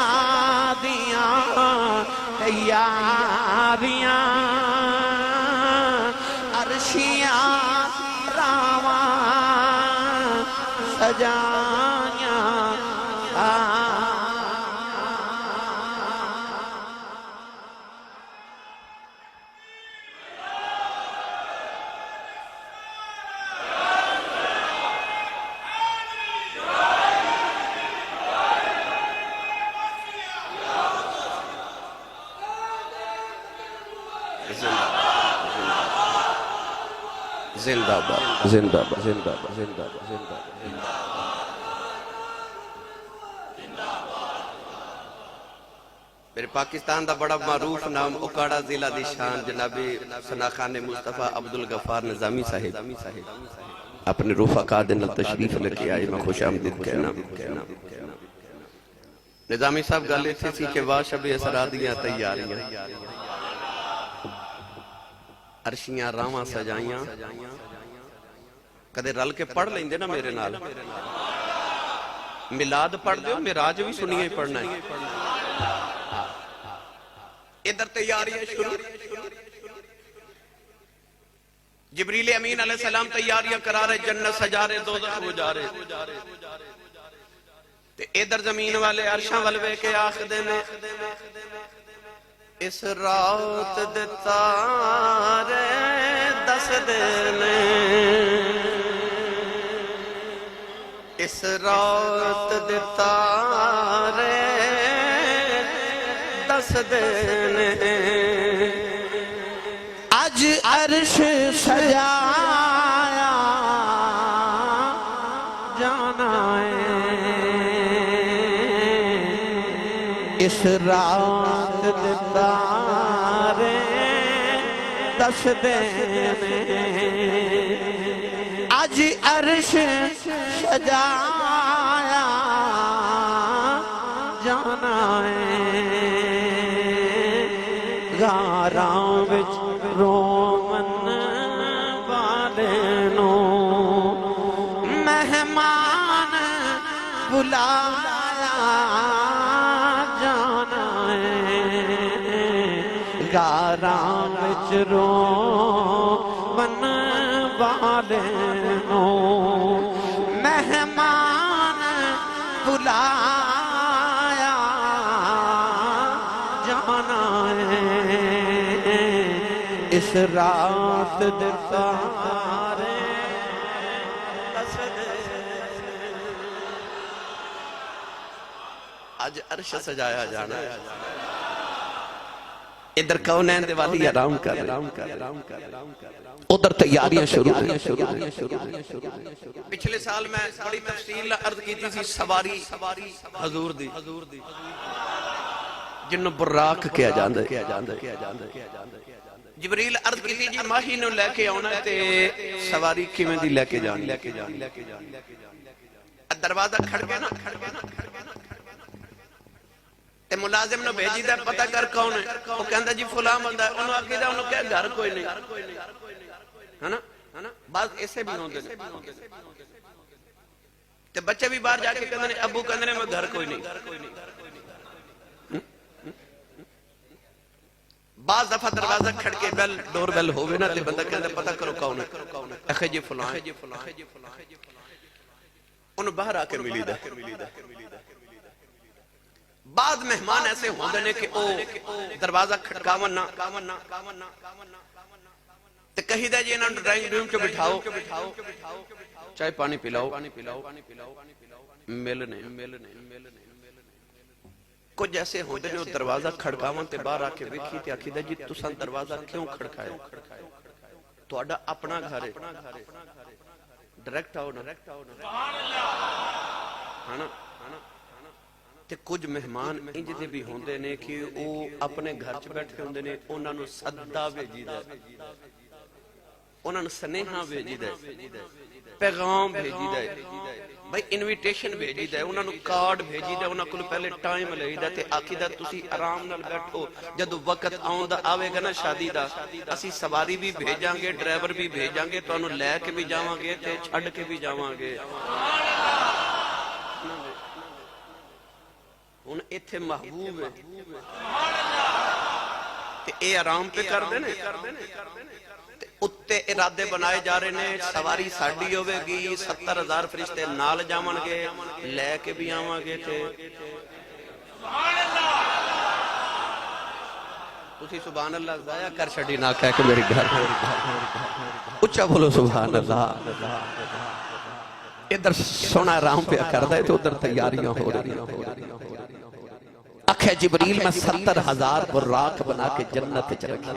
دیاں تیاریاں عرشیاں راواں سجائیاں زندہ باد زندہ باد زندہ باد زندہ باد زندہ باد میرے پاکستان دا بڑا معروف نام اکاڑا ضلع دی شان جناب ثناخان مصطفیٰ عبدالغفار نظامی صاحب اپنے رفقا دے نال تشریف لے کے آئے میں خوش آمدید کہنا نظامی صاحب گالے تھی کہ شبِ اسرا دیاں تیاریاں عرشیاں راواں سجائیاں کدے رل کے پڑھ لیں دے نا میرے نال میلاد پڑھ دے معراج بھی سنیے ہی پڑھنا ہے ادھر تیاریاں شروع جبریل امین علیہ السلام تیاریاں کرا رہے جنت سجا رہے دوزخ ہو جا رہے ادھر زمین والے عرشاں والوے کے آخدے میں اس رات دے تارے دس دینے اس رات دے تارے دس دینے اج عرش سجایا جانا ہے اس رات دے تارے دس دینے اج عرش سجایا جانا ہے غاراں وچ رومن والے نو مہمان بلایا جانا ہے غاراں وچ رومن والے نو مہمان بلایا جانا ہے اس رات دے تارے دس دینے اج عرش سجایا جانا ہے ادھر کونین دے والی آرام کر ادھر تیاریاں شروع پچھلے سال میں بڑی تفصیل عرض کی تھی سواری حضور دی جنہوں براق کیا جاندہ جبریل عرض کی تھی جی ماہی نو لے کے آنا تے سواری کیویں دی لے کے جانی دروازہ کھڑ گیا نا تے ملازم نو بھیجی دا پتہ کر کون ہے وہ کہندا جی فلاں بندہ ہے انہوں آگے دا انہوں کہا گھر کوئی نہیں ہے نا بعض ایسے بھی ہوندے نے تے بچے بھی باہر جا کے کہندے نے ابو کہندے نے میں گھر کوئی نہیں بعض دفعہ دروازہ کھڑ کے بیل ڈور بیل ہوئے نا تے بندہ کہندے پتہ کرو کون ہے اخے جی فلاں انہوں باہر آ کے ملی دا بعض مہمان ایسے ہوندے نے کہ او دروازہ کھڑکاون نہ تے کہی دے جی انہوں ڈرائنگ روم چو بٹھاؤ چائے پانی پلاؤ ملنے کچھ ایسے ہوندے نے دروازہ کھڑکاون تے باہر آ کے ویکھی تے آکھی دے جی تساں دروازہ کیوں کھڑکائے تہاڈا اپنا گھر ہے ڈائریکٹ آؤ نا ہے نا تے کچھ مہمان انج دے بھی ہوندے نے کہ او اپنے گھر چ بیٹھے ہوندے نے انہاں نو صدا بھیجیدا ہے انہاں نو سنیہا بھیجیدا ہے پیغام بھیجیدا ہے بھائی انویٹیشن بھیجیدا ہے انہاں نو کارڈ بھیجیدا ہے انہاں کول پہلے ٹائم لئیدا تے آکھیدا تسی آرام نال بیٹھو جدوں وقت آوندا آوے گا نا شادی دا اسی سواری بھی بھیجاں گے ڈرائیور بھی بھیجاں گے تانوں لے کے بھی جاواں گے تے چھڈ کے بھی جاواں گے ان ایتھے محبوب ہے تے اے آرام پہ کر دینے تے اتے ارادے بنائے جا رہے نے سواری ساڑی ہوئے گی 70,000 فرشتے نال جاون گے لے کے بھی آواں گے تے تسی سبحان اللہ ضائع کر چھڑی نہ کہہ کہ میری گھر اچھا بولو سبحان اللہ ادھر سونا آرام پہ کر دے تو ادھر تیاریاں ہو رہی اکھے جبریل میں 70,000 براق بنا کے جنت چ رکھی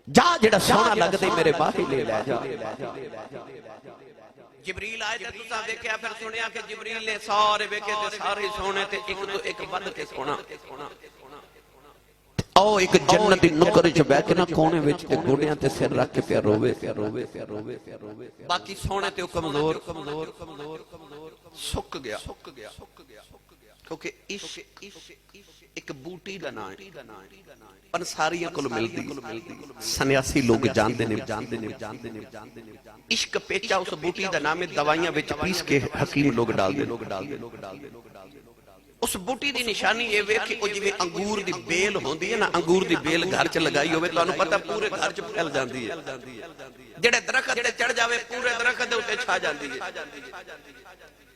جا جڑا سونا لگ دے میرے باہی لے لے جا جبریل آئے تے تساں ویکھیا پھر سنیا کہ جبریل نے سارے ویکھے تے سارے سونے تے ایک تو ایک بد کے سونا او ایک جنت دی نکر وچ بیٹھ کے نہ کونے وچ تے گوڑیاں تے سر رکھ کے پیا روے باقی سونے تے کمزور سک گیا کیونکہ عشق ایک بوٹی دا نام ہے انصاریاں کل ملدی سنیاسی لوگ جاندے نے عشق پیچا اس بوٹی دا نام ہے دوائیاں وچ پیس کے حکیم لوگ ڈال دے اس بوٹی دی نشانی یہ وے کہ جویں انگور دی بیل ہوندی ہے نا انگور دی بیل گھر چ لگائی ہوے تانوں پتہ پورے گھر چ پھیل جاندی ہے جڑے درخت تے چڑھ جاوے پورے درخت دے اوتے چھا جاندی ہے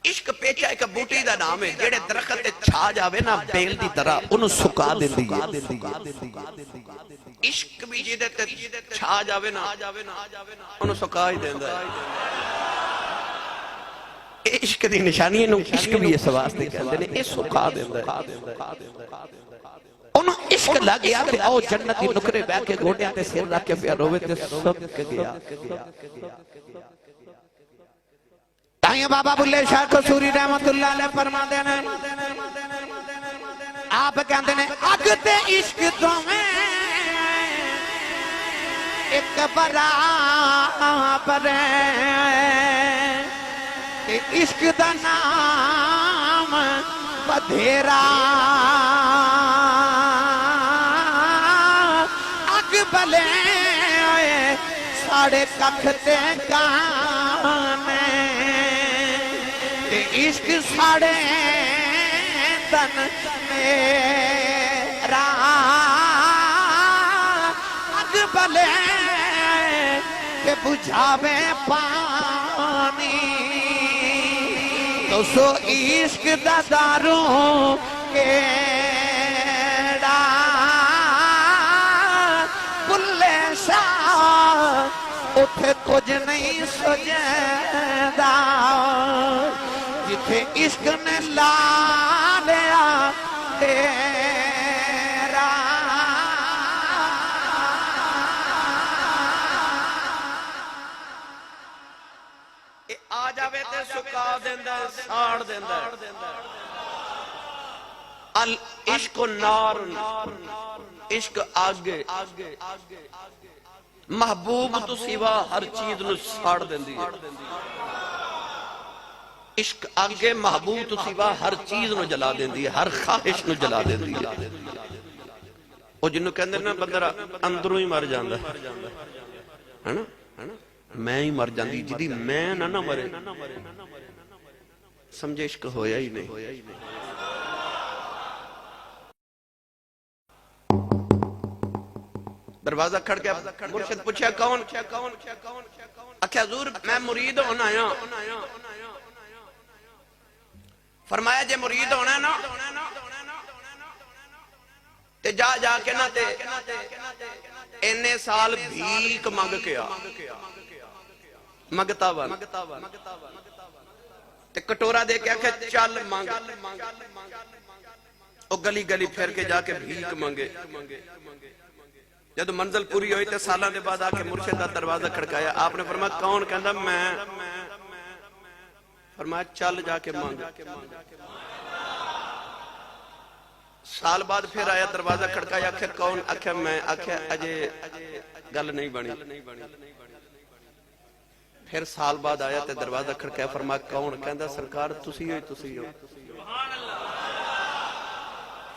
عشق پیچا ایک بوٹی دا نام ہے جڑے درخت تے چھا جاوے نا بیل دی طرح انہوں سکا دیندی ہے عشق بھی جیدے تے چھا جاوے نا انہوں سکا ہی دیندا ہے عشق دی نشانی ہے، عشق بھی اس واسطے کہندے نے، یہ سکھا دیندا ہے۔ انہوں عشق لگ گیا کہ آؤ جنتی نکرے بے کے گھوڑیاں تے سر رکھ کے پیا روے تے سب گیا۔ تائیں بابا بلے شاہ قصوری رحمت اللہ علیہ فرما دینے، آپ کہندے نے اگ تے عشق تو میں ایک برابر ہے، عشق دا نام بدھیرا، اگ بلے ساڑے ککھتے کانے، عشق ساڑے تن میرا، اگ بلے کہ بجھاوے پانی، تو سو عشق دا داروں کیڑا، بلے شاہ اتھے کچھ نہیں سجدہ، جتھے عشق نے لا لیا تیرا۔ آ جاوے تے سکا دیندہ ہے، ساڑ دیندہ ہے۔ العشق نار، عشق آگے، محبوب تو سوا ہر چیز نو ساڑ دیندی ہے۔ عشق آگے، محبوب تو سوا ہر چیز نو جلا دیندی ہے، ہر خواہش نو جلا دیندی ہے۔ وہ جنہوں کہندے نا بندرہ اندروں ہی مر جاندہ ہے نا، میں ہی مر جاندی، جدی میں نہ مرے سمجھے عشق ہویا ہی نہیں۔ دروازہ کھڑ کے مرشد پوچھا کون؟ اکھیا حضور میں مرید ہونا آیا۔ فرمایا جے مرید ہونا ہے نا تے جا کے نا تے اینے سال بھیک مانگ کے آ، مگتا بن تے کٹورا دے کے آکھے چل مانگ، او گلی گلی پھر کے جا کے بھیک مانگے۔ جب منزل پوری ہوئی تے سالہ دے بعد آکے مرشد دا دروازہ کھڑکایا، آپ نے فرمایا کون؟ کہندا میں۔ فرمایا چل جا کے مانگ۔ سال بعد پھر آیا، دروازہ کھڑکایا، آکھے کون؟ آکھے میں۔ آکھے اجے گل نہیں بنی۔ پھر سال بعد آیا تے دروازہ کھڑکایا، فرمایا کون؟ کہندا سرکار تسی ہو۔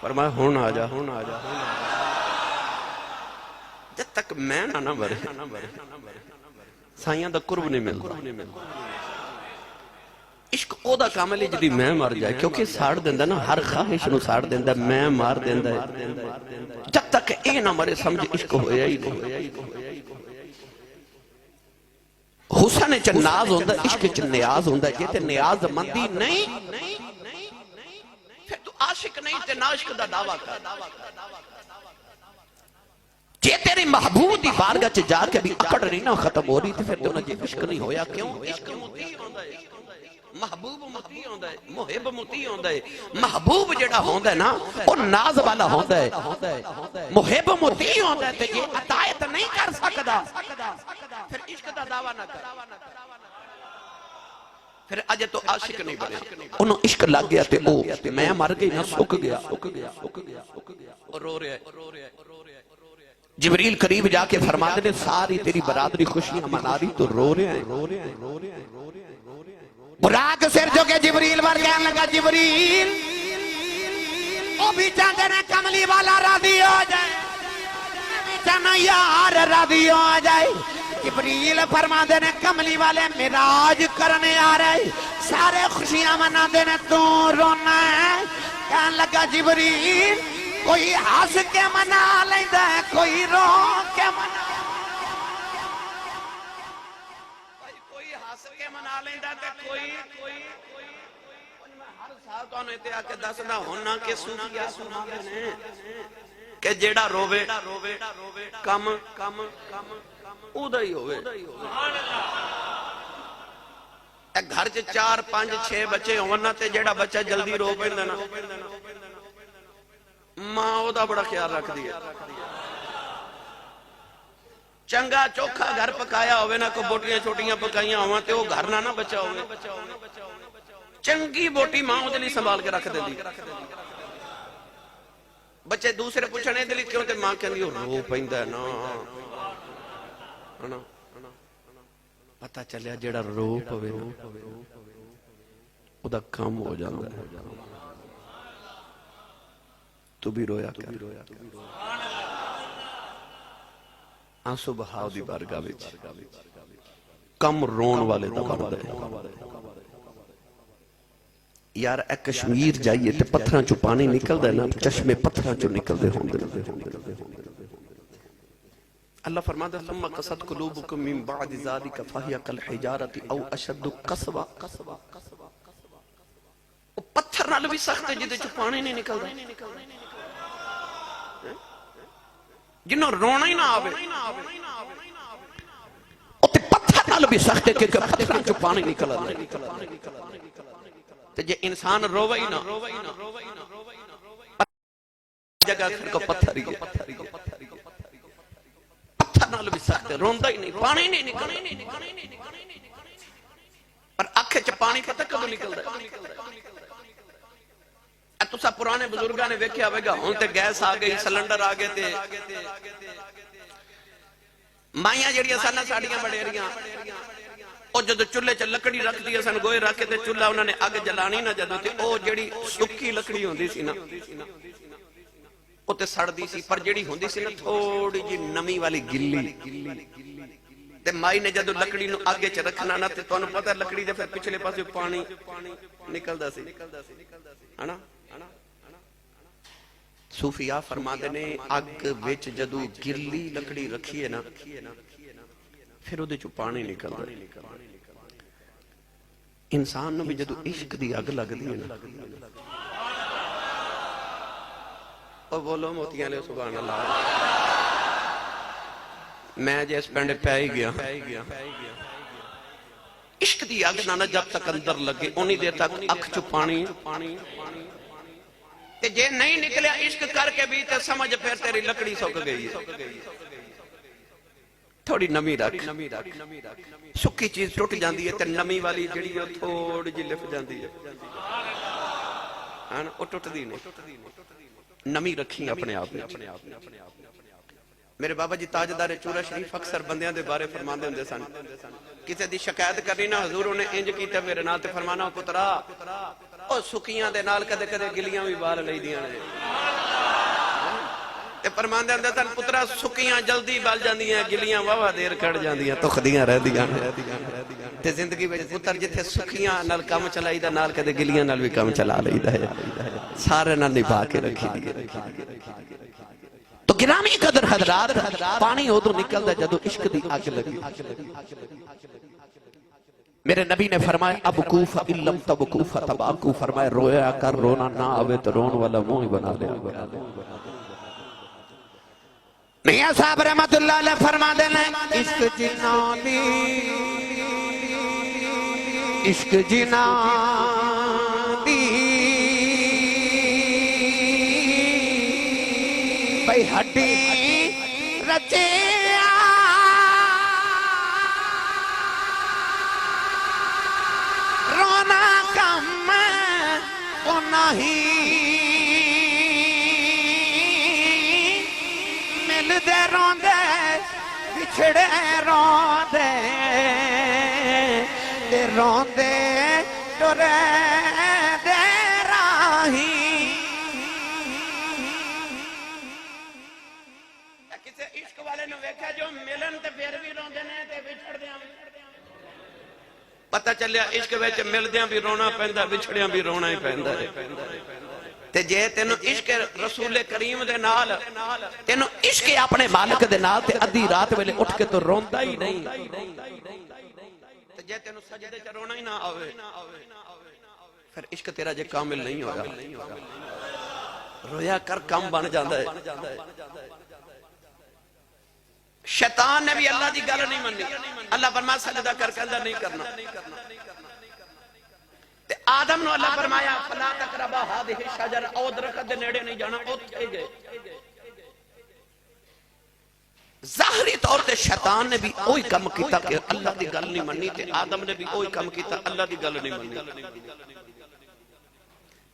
فرمایا ہون آ جا، ہون آ جا۔ جب تک میں نہ مرے سائیاں دا قرب نہیں ملتا۔ عشق او دا کامل ہے جدی میں مر جائے، کیونکہ ساڑ دیندہ نا، ہر خواہش نو ساڑ دیندہ، میں مار دیندہ ہے۔ جب تک اے نہ مرے سمجھ عشق ہویا ہی نہیں۔ حسن چ ناز ہوندہ، عشق چ نیاز ہوندہ، یہ تے نیاز مندی نہیں پھر تو عاشق نہیں تے ناشق دا دعویٰ کر۔ جے تیری محبوب دی بارگاہ چ جا کے بھی اکڑ نہیں نہ ختم ہو رہی تو پھر تو نہ جے عشق نہیں ہویا۔ کیوں؟ عشق مطیع ہوندہ ہے، محبوب مطیع ہوندہ ہے، محب مطیع ہوندہ ہے۔ محبوب جڑا ہوندہ ہے نا وہ ناز والا ہوندہ ہے، محب مطیع ہوندہ ہے، تے جے عطایت نہیں کر سکدا پھر عشق دا دعویٰ نہ کر، پھر اجے تو عاشق نہیں بنے۔ انہوں عشق لگ گیا تے او میں مر گئی نہ، سک گیا، اور رو رہے ہیں۔ جبریل قریب جا کے فرماتے نے ساری تیری برادری خوشیاں منا رہی تو رو رہے ہیں۔ براق سر جو کہ جبریل بار کہنے لگا جبریل او بھی چاہتے ہیں کملی والا راضی ہو جائے، بھی چاہنا یار راضی ہو جائے۔ جبریل فرماتے ہیں کملی والے معراج کرنے آ رہے، سارے خوشیاں منا دینے تو رونا ہے۔ کہنے لگا جبریل کوئی ہنس کے منا لیندہ ہے، کوئی رو کے منا، کوئی ہنس کے منا لیندہ ہے، کوئی ہر سال تو انہیں تے آکے دسنا ہونا کہ صوفیہ سنانے نے کہ جیڑا روے کم او دا ہی ہوئے۔ گھر چ 4 5 6 بچے ہون تے جیڑا بچہ جلدی رو پیندا نا ماں او دا بڑا خیال رکھ دی ہے چنگا چوکھا گھر پکایا ہوئے نا کو بوٹیاں چھوٹیاں پکائیاں ہوا تے وہ گھر نہ بچا ہوئے چنگی بوٹی ماں وہ دلی سنبھال کے رکھ دے دی بچے دوسرے پوچھنے دلی کیوں تے ماں کہندی رو پیندا ہے نا پتہ چلیا جیڑا رو پوے نا او دا کم ہو جاندا ہے تو بھی رویا کر آنسو بہاؤ دی بارگاہ وچ کم رون والے دا بندا ہے یار اے کشمیر جائیے تے پتھراں چوں پانی نکلدا ہے نا چشمے پتھراں چوں نکلدے ہوندے اللہ فرماتا ہے ثم قست قلوبکم من بعد ذلك فهي كالحجارة او اشد قسوة وہ پتھر نال بھی سخت ہے جدے چوں پانی نہیں نکلدا جنہوں رونا ہی نہ آوے تے پتھر نال بھی سخت ہے کہ پتھراں چوں پانی نکلدا تے جے انسان روے ہی نہ جگہ کو پتھر ہی پتھر نال بھی سخت ہے روندا ہی نہیں پانی نہیں نکلدا پر اکھ چ پانی پتہ کدوں نکلدا ہے تسا پرانے بزرگاں نے ویکھیا ہوے گا ہن تے گیس آ گئی سلنڈر آ گئے تے مائیاں جڑیاں سن ساڈیاں بڑیریاں او جدو چولہے چ لکڑی رکھ دی سن گوئے رکھ کے تے چولہا انہاں نے اگ جلانی نہ جدو تے او جڑی سکی لکڑی ہوندی سی نا او تے سڑدی سی پر جڑی ہوندی سی نا تھوڑی جی نمی والی گلی تے مائی نے جدو لکڑی نو اگ چ رکھنا نا تے تانوں پتہ لکڑی دے پھر پچھلے پاسے پانی نکلدا سی ہنا صوفیاء فرماتے نے اگ وچ جدو گلی لکڑی رکھی ہے نا پھر وہ چو پانی نکلدا انسان نو بھی جدو عشق دی اگ لگ دی ہے نا او بولو موتیاں لے سبحان اللہ میں جیس پینڈے پہ ہی گیا عشق دی اگ نہ جب تک اندر لگے انہی دیر تک اکھ چو پانی تے جے نہیں نکلیا عشق کر کے بھی تے سمجھ پھر تیری لکڑی سوک گئی ہے تھوڑی نمی رکھ سکی چیز ٹوٹ جاندی ہے تے نمی والی جڑی ہے تھوڑی جی لف جاندی ہے وہ ٹوٹ دی نہیں نمی رکھی اپنے آپ میں میرے بابا جی تاجدار چورا شریف اکثر بندیاں دے بارے فرماندے ہوندے سن کسے دی شکایت کرنی نا حضور نے انج کیتا میرے نال تے فرمانا پترا او سکیاں دے نال کدے کدے گلیاں بھی بال لئی دیاں نے تے فرماندے ہوندے سن پترا سکیاں جلدی بال جاندیاں گلیاں واوا دیر کڑ جاندیاں تخدیاں رہندیاں تے زندگی وچ پتر جتھے سکیاں نال کام چلائی دا نال کدے گلیاں نال بھی کام چلا لئیدا ہے سارے نال نبھا کے رکھی دی تو گرامی قدر حضرات پانی ہو تو نکل دا جدو عشق دی آگ لگی میرے نبی نے فرمایا ابکو فَإِلَّمْ تَبْكُوا فَتَبَاكُوا فرمایا رویا کر رونا نہ آوے تو رون والا منہ بنا لے میاں صاحب رحمت اللہ علیہ فرما دینے عشق جنان دی عشق جنان دی بھئی ہڈی رچے رونا کم او نہیں مل دے رون دے بچھڑے رون دے رون دے ٹورے دے راہی کسے عشق والے نے ویکھا جو ملن تے پھر بھی رون دے نے تے بچھڑ دیاں پتہ چلیا عشق وچ ملدیاں بھی رونا پیندا بچھڑیاں بھی رونا ہی پیندا ہے تے جے تینو عشق رسول کریم دے نال تینو عشق اپنے مالک دے نال تے ادھی رات ویلے اٹھ کے تو روندا ہی نہیں تے جے تینو سجدے چ رونا ہی نہ آوے پھر عشق تیرا جے کامل نہیں ہوگا رویا کر کم بن جاندا ہے شیطان نے بھی اللہ دی گل نہیں منی اللہ فرمایا سجدہ کر کے نہیں کرنا آدم نو اللہ فرمایا فلا تقربا هذه الشجر، او درخت دے نیڑے نہیں جانا، اوتھے گئے۔ ظاہری طور تے شیطان نے بھی اوہی کم کیتا کہ اللہ دی گل نہیں مننی، تے آدم نے بھی اوہی کم کیتا اللہ دی گل نہیں مننی،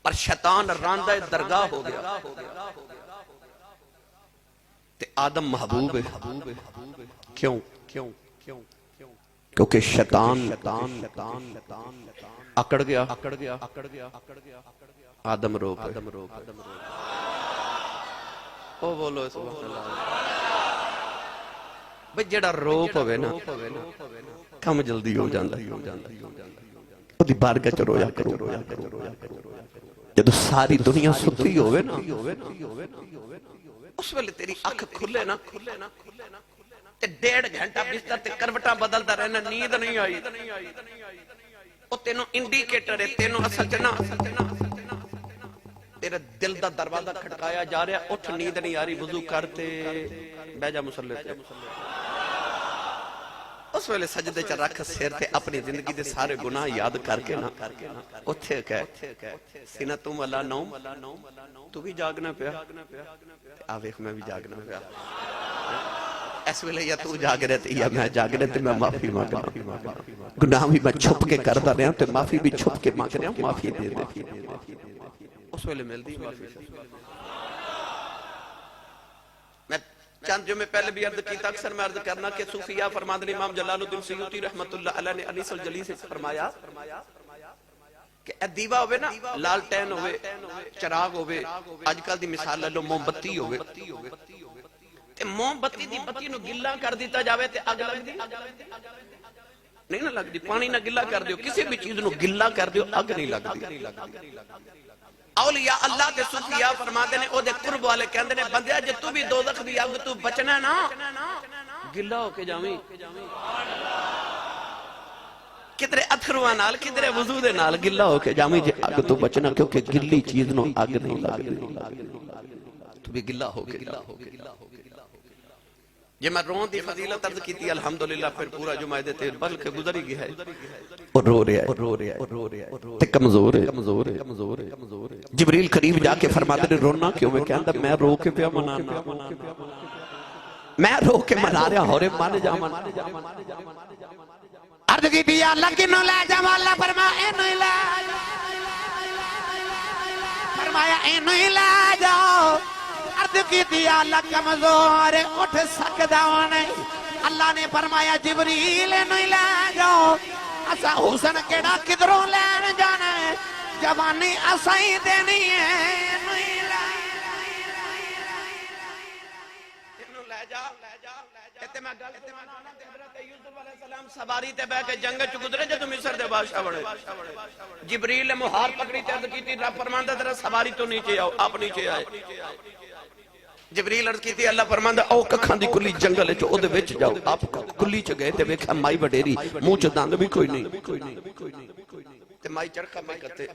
پر شیطان راندہ درگاہ ہو گیا تے آدم محبوب ہے۔ کیوں؟ کیونکہ شیطان اکڑ گیا، آدم رو پہ۔ او بولو سبحان اللہ۔ بھئی جڑا رو پوے نا کم جلدی ہو جاندہ، او دی بارگاہ چ رویا کرو۔ جدو ساری دنیا ستی ہوئے نا، اس ویلے تیری اکھ کھلے نا، تے 1.5 گھنٹہ بستر تے کروٹاں بدلدا رہنا، نیند نہیں آئی، او تینوں انڈیکیٹر ہے، تینوں اصل چنا تیرے دل دا دروازہ کھٹکایا جا رہا، اٹھ نیند نہیں آ رہی، وضو کرتے بہ جا مصلی تے۔ اس ویلے سجدے چ رکھ سر تے اپنی زندگی دے سارے گناہ یاد کر کے نا اوتھے کہہ سینہ تم اللہ نوم، تو بھی جاگنا پیا، آویخ میں بھی جاگنا پیا۔ اس ویلے یا تو جاگ رہے تھے یا میں جاگ رہے تھے، میں معافی مانگنا، گناہ بھی میں چھپ کے کرتا رہا تے معافی بھی چھپ کے مانگ رہا ہوں، معافی دے دے۔ اس ویلے مل دی معافی۔ میں چند جو میں پہلے بھی عرض کیتا، اکثر میں عرض کرنا کہ صوفیہ فرماندن امام جلال الدین سیوطی رحمت اللہ علیہ نے انیس الجلی سے فرمایا کہ اے دیوہ ہوئے نا، لالٹین ہوئے، چراغ ہوئے، آج کل دی مثال لے لو موم بتی ہوئے، تے موم بتی دی بتی نو گلہ کر دیتا جاوے تے اگ لگ دی نہیں نہ لگ دی، پانی نہ گلہ کر دیو، کسی بھی چیز نو گلہ کر دیو اگ نہیں لگ دی۔ اولیاء اللہ کے صوفیاء فرماتے ہیں او دے قرب والے کہندے نے بندیا جے تو بھی دوزخ دی اگ تو بچنا نا گلہ ہو کے جاویں، کدھرے اتھرواں نال کدھرے وضو دے نال گلہ ہو کے جاویں جے اگ تو بچنا، کیونکہ گلی چیز نو اگ نہیں لگ دی، تو بھی گلہ ہو کے جاؤ۔ جے میں رون دی فضیلت عرض کیتی الحمدللہ، پھر پورا جمعہ دیتے بلکہ گزر ہی گیا ہے، اور رو رہا ہے تے کمزور ہے۔ جبریل قریب جا کے فرماتے نے رونا کیوں؟ میں کہندا میں رو کے پیا منانا، میں رو کے منا رہا ہو رے مان جا من۔ عرض کی دیا اللہ کنو لے جا، اللہ فرمایا اینو ہی لے جا، فرمایا اینو ہی لے جاؤ۔ عرض کی دیا اللہ کمزور اٹھ سکدا نہیں، اللہ نے فرمایا جبریل اینو ہی لے جاؤ، اسا حسن کیڑا کدھروں لین جانا ہے، جوانی اسا ہی دینی ہے، اینو ہی لے جا۔ کہتے میں گل سمانا حضرت یوسف علیہ السلام سواری تے بہ کے جنگ چ گزرے جدوں مصر دے بادشاہ بڑے، جبریل نے مہار پکڑی تے عرض کیتی رب فرماندا ذرا سواری تو نیچے آؤ، آپ نیچے آئے۔ جبریل عرض کیتی اللہ فرماندا او ککھاں دی کلی جنگل وچ او دے وچ جاؤ، آپ کلی چ گئے تے ویکھا مائی وڈیری منہ چ دند بھی کوئی نہیں، تے مائی چرخا پہ کرتے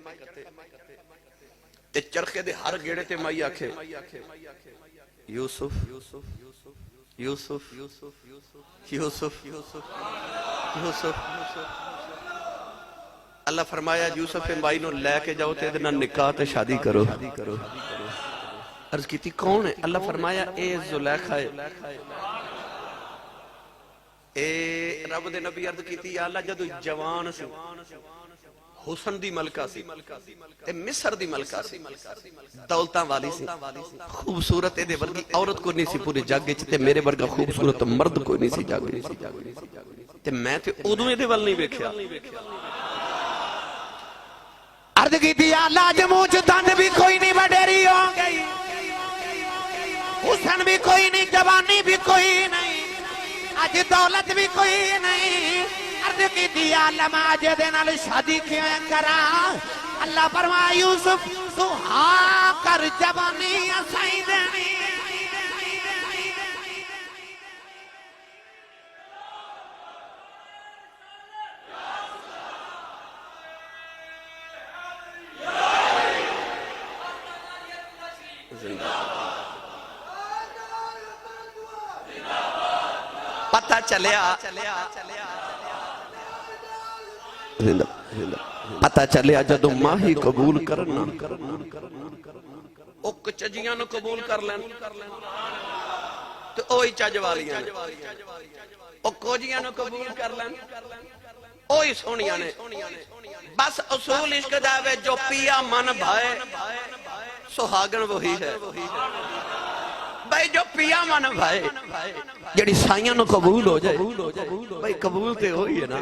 تے چرخے دے ہر گیڑے تے مائی آکھے یوسف یوسف یوسف یوسف۔ اللہ فرمایا یوسف مائی نو لے کے جاؤ تے نہ نکاح تے شادی کرو۔ عرض کی تھی کون ہے؟ اللہ فرمایا اے زلیخہ ہے۔ اے رب دے نبی عرض کی تھی یا اللہ جدو جوان سی، حسن دی ملکہ سی، تے مصر دی ملکہ سی، دولتاں والی سی، خوبصورت دے ورگی عورت کو نہیں سی پورے جگ وچ، تے میرے ورگا خوبصورت مرد کوئی نہیں سی جگ وچ، تے میں تے ادوں دے ول نہیں ویکھیا۔ عرض کی تھی یا اللہ اج منہ چ دند بھی کوئی نہیں، وڈیری ہو گئی، حسن بھی کوئی نہیں، جوانی بھی کوئی نہیں، اج دولت بھی کوئی نہیں۔ عرض کی تھی یا اللہ میں اج دے نال شادی کیوں کراں؟ اللہ فرمایا یوسف تو ہاں کر، جوانی اسائی دینی۔ پتہ چلیا پتہ چلیا جدو ماہی قبول کرنا او کچجیاں نو قبول کر لین تو اوہی چج والیاں نے او کوجیاں نو قبول کر لین اوہی سونیاں نے بس اصول عشق داوے جو پیا من بھائے سہاگن وہی ہے بھائی جو پیا من بھائے جڑی سائیاں نو قبول ہو جائے بھائی قبول تے ہوئی ہے نا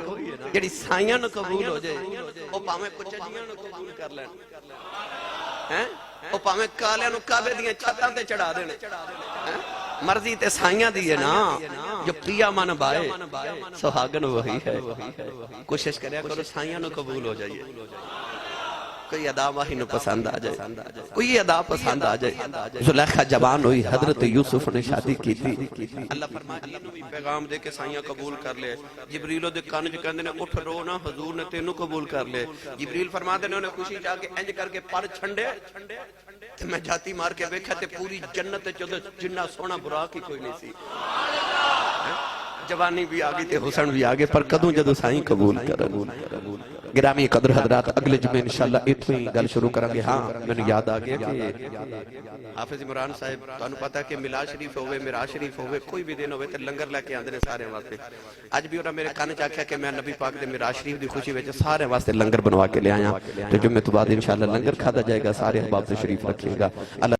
جڑی سائیاں نو قبول ہو جائے او پاہمیں کچجیاں نو قبول کر لین او پاہمیں کالیاں نو کعبے دیاں چھتاں تے چڑھا دینے مرضی تے سائیاں دیئے نا جو پیا من بھائے سہاگن وہی ہے کوشش کریا کرو سائیاں نو قبول ہو جائیے کوئی ادا ماہی نو پسند آ جائے کوئی ادا پسند آ جائے زلیخہ جوان ہوئی حضرت یوسف نے شادی کی تھی اللہ فرمایا انہوں بھی پیغام دے کے سائیاں قبول کر لے جبریلو دے کانج کہندے نے اٹھ رو نا حضور نے تینوں قبول کر لے جبریل فرما دے نے انہیں خوشی چاہ کے انج کر کے پر چھنڈے تے میں جاتی مار کے بیکھا تے پوری جنت چودہ جنہ سونا برا کی کوئی نہیں سی جوانی بھی آگئی تے حسن بھی آگے پر قدوں جدو سائیں قبول کرن گرامی قدر حضرات اگلے جمعے انشاءاللہ اتویں گل شروع کرانگے ہاں میں نے یاد آگیا کہ حافظ عمران صاحب تانوں پتا کہ ملاد شریف ہوئے معراج شریف ہوئے کوئی بھی دن ہوئے تے لنگر لے کے آندے نے سارے واسطے اج بھی انہاں میرے کان چ آکھیا کہ میں نبی پاک دے معراج شریف دی خوشی وچ سارے واسطے لنگر بنوا کے لے آیا تو جمعے تو بعد انشاءاللہ لنگر کھادا جائے گا سارے احباب سے شریف رکھے گا اللہ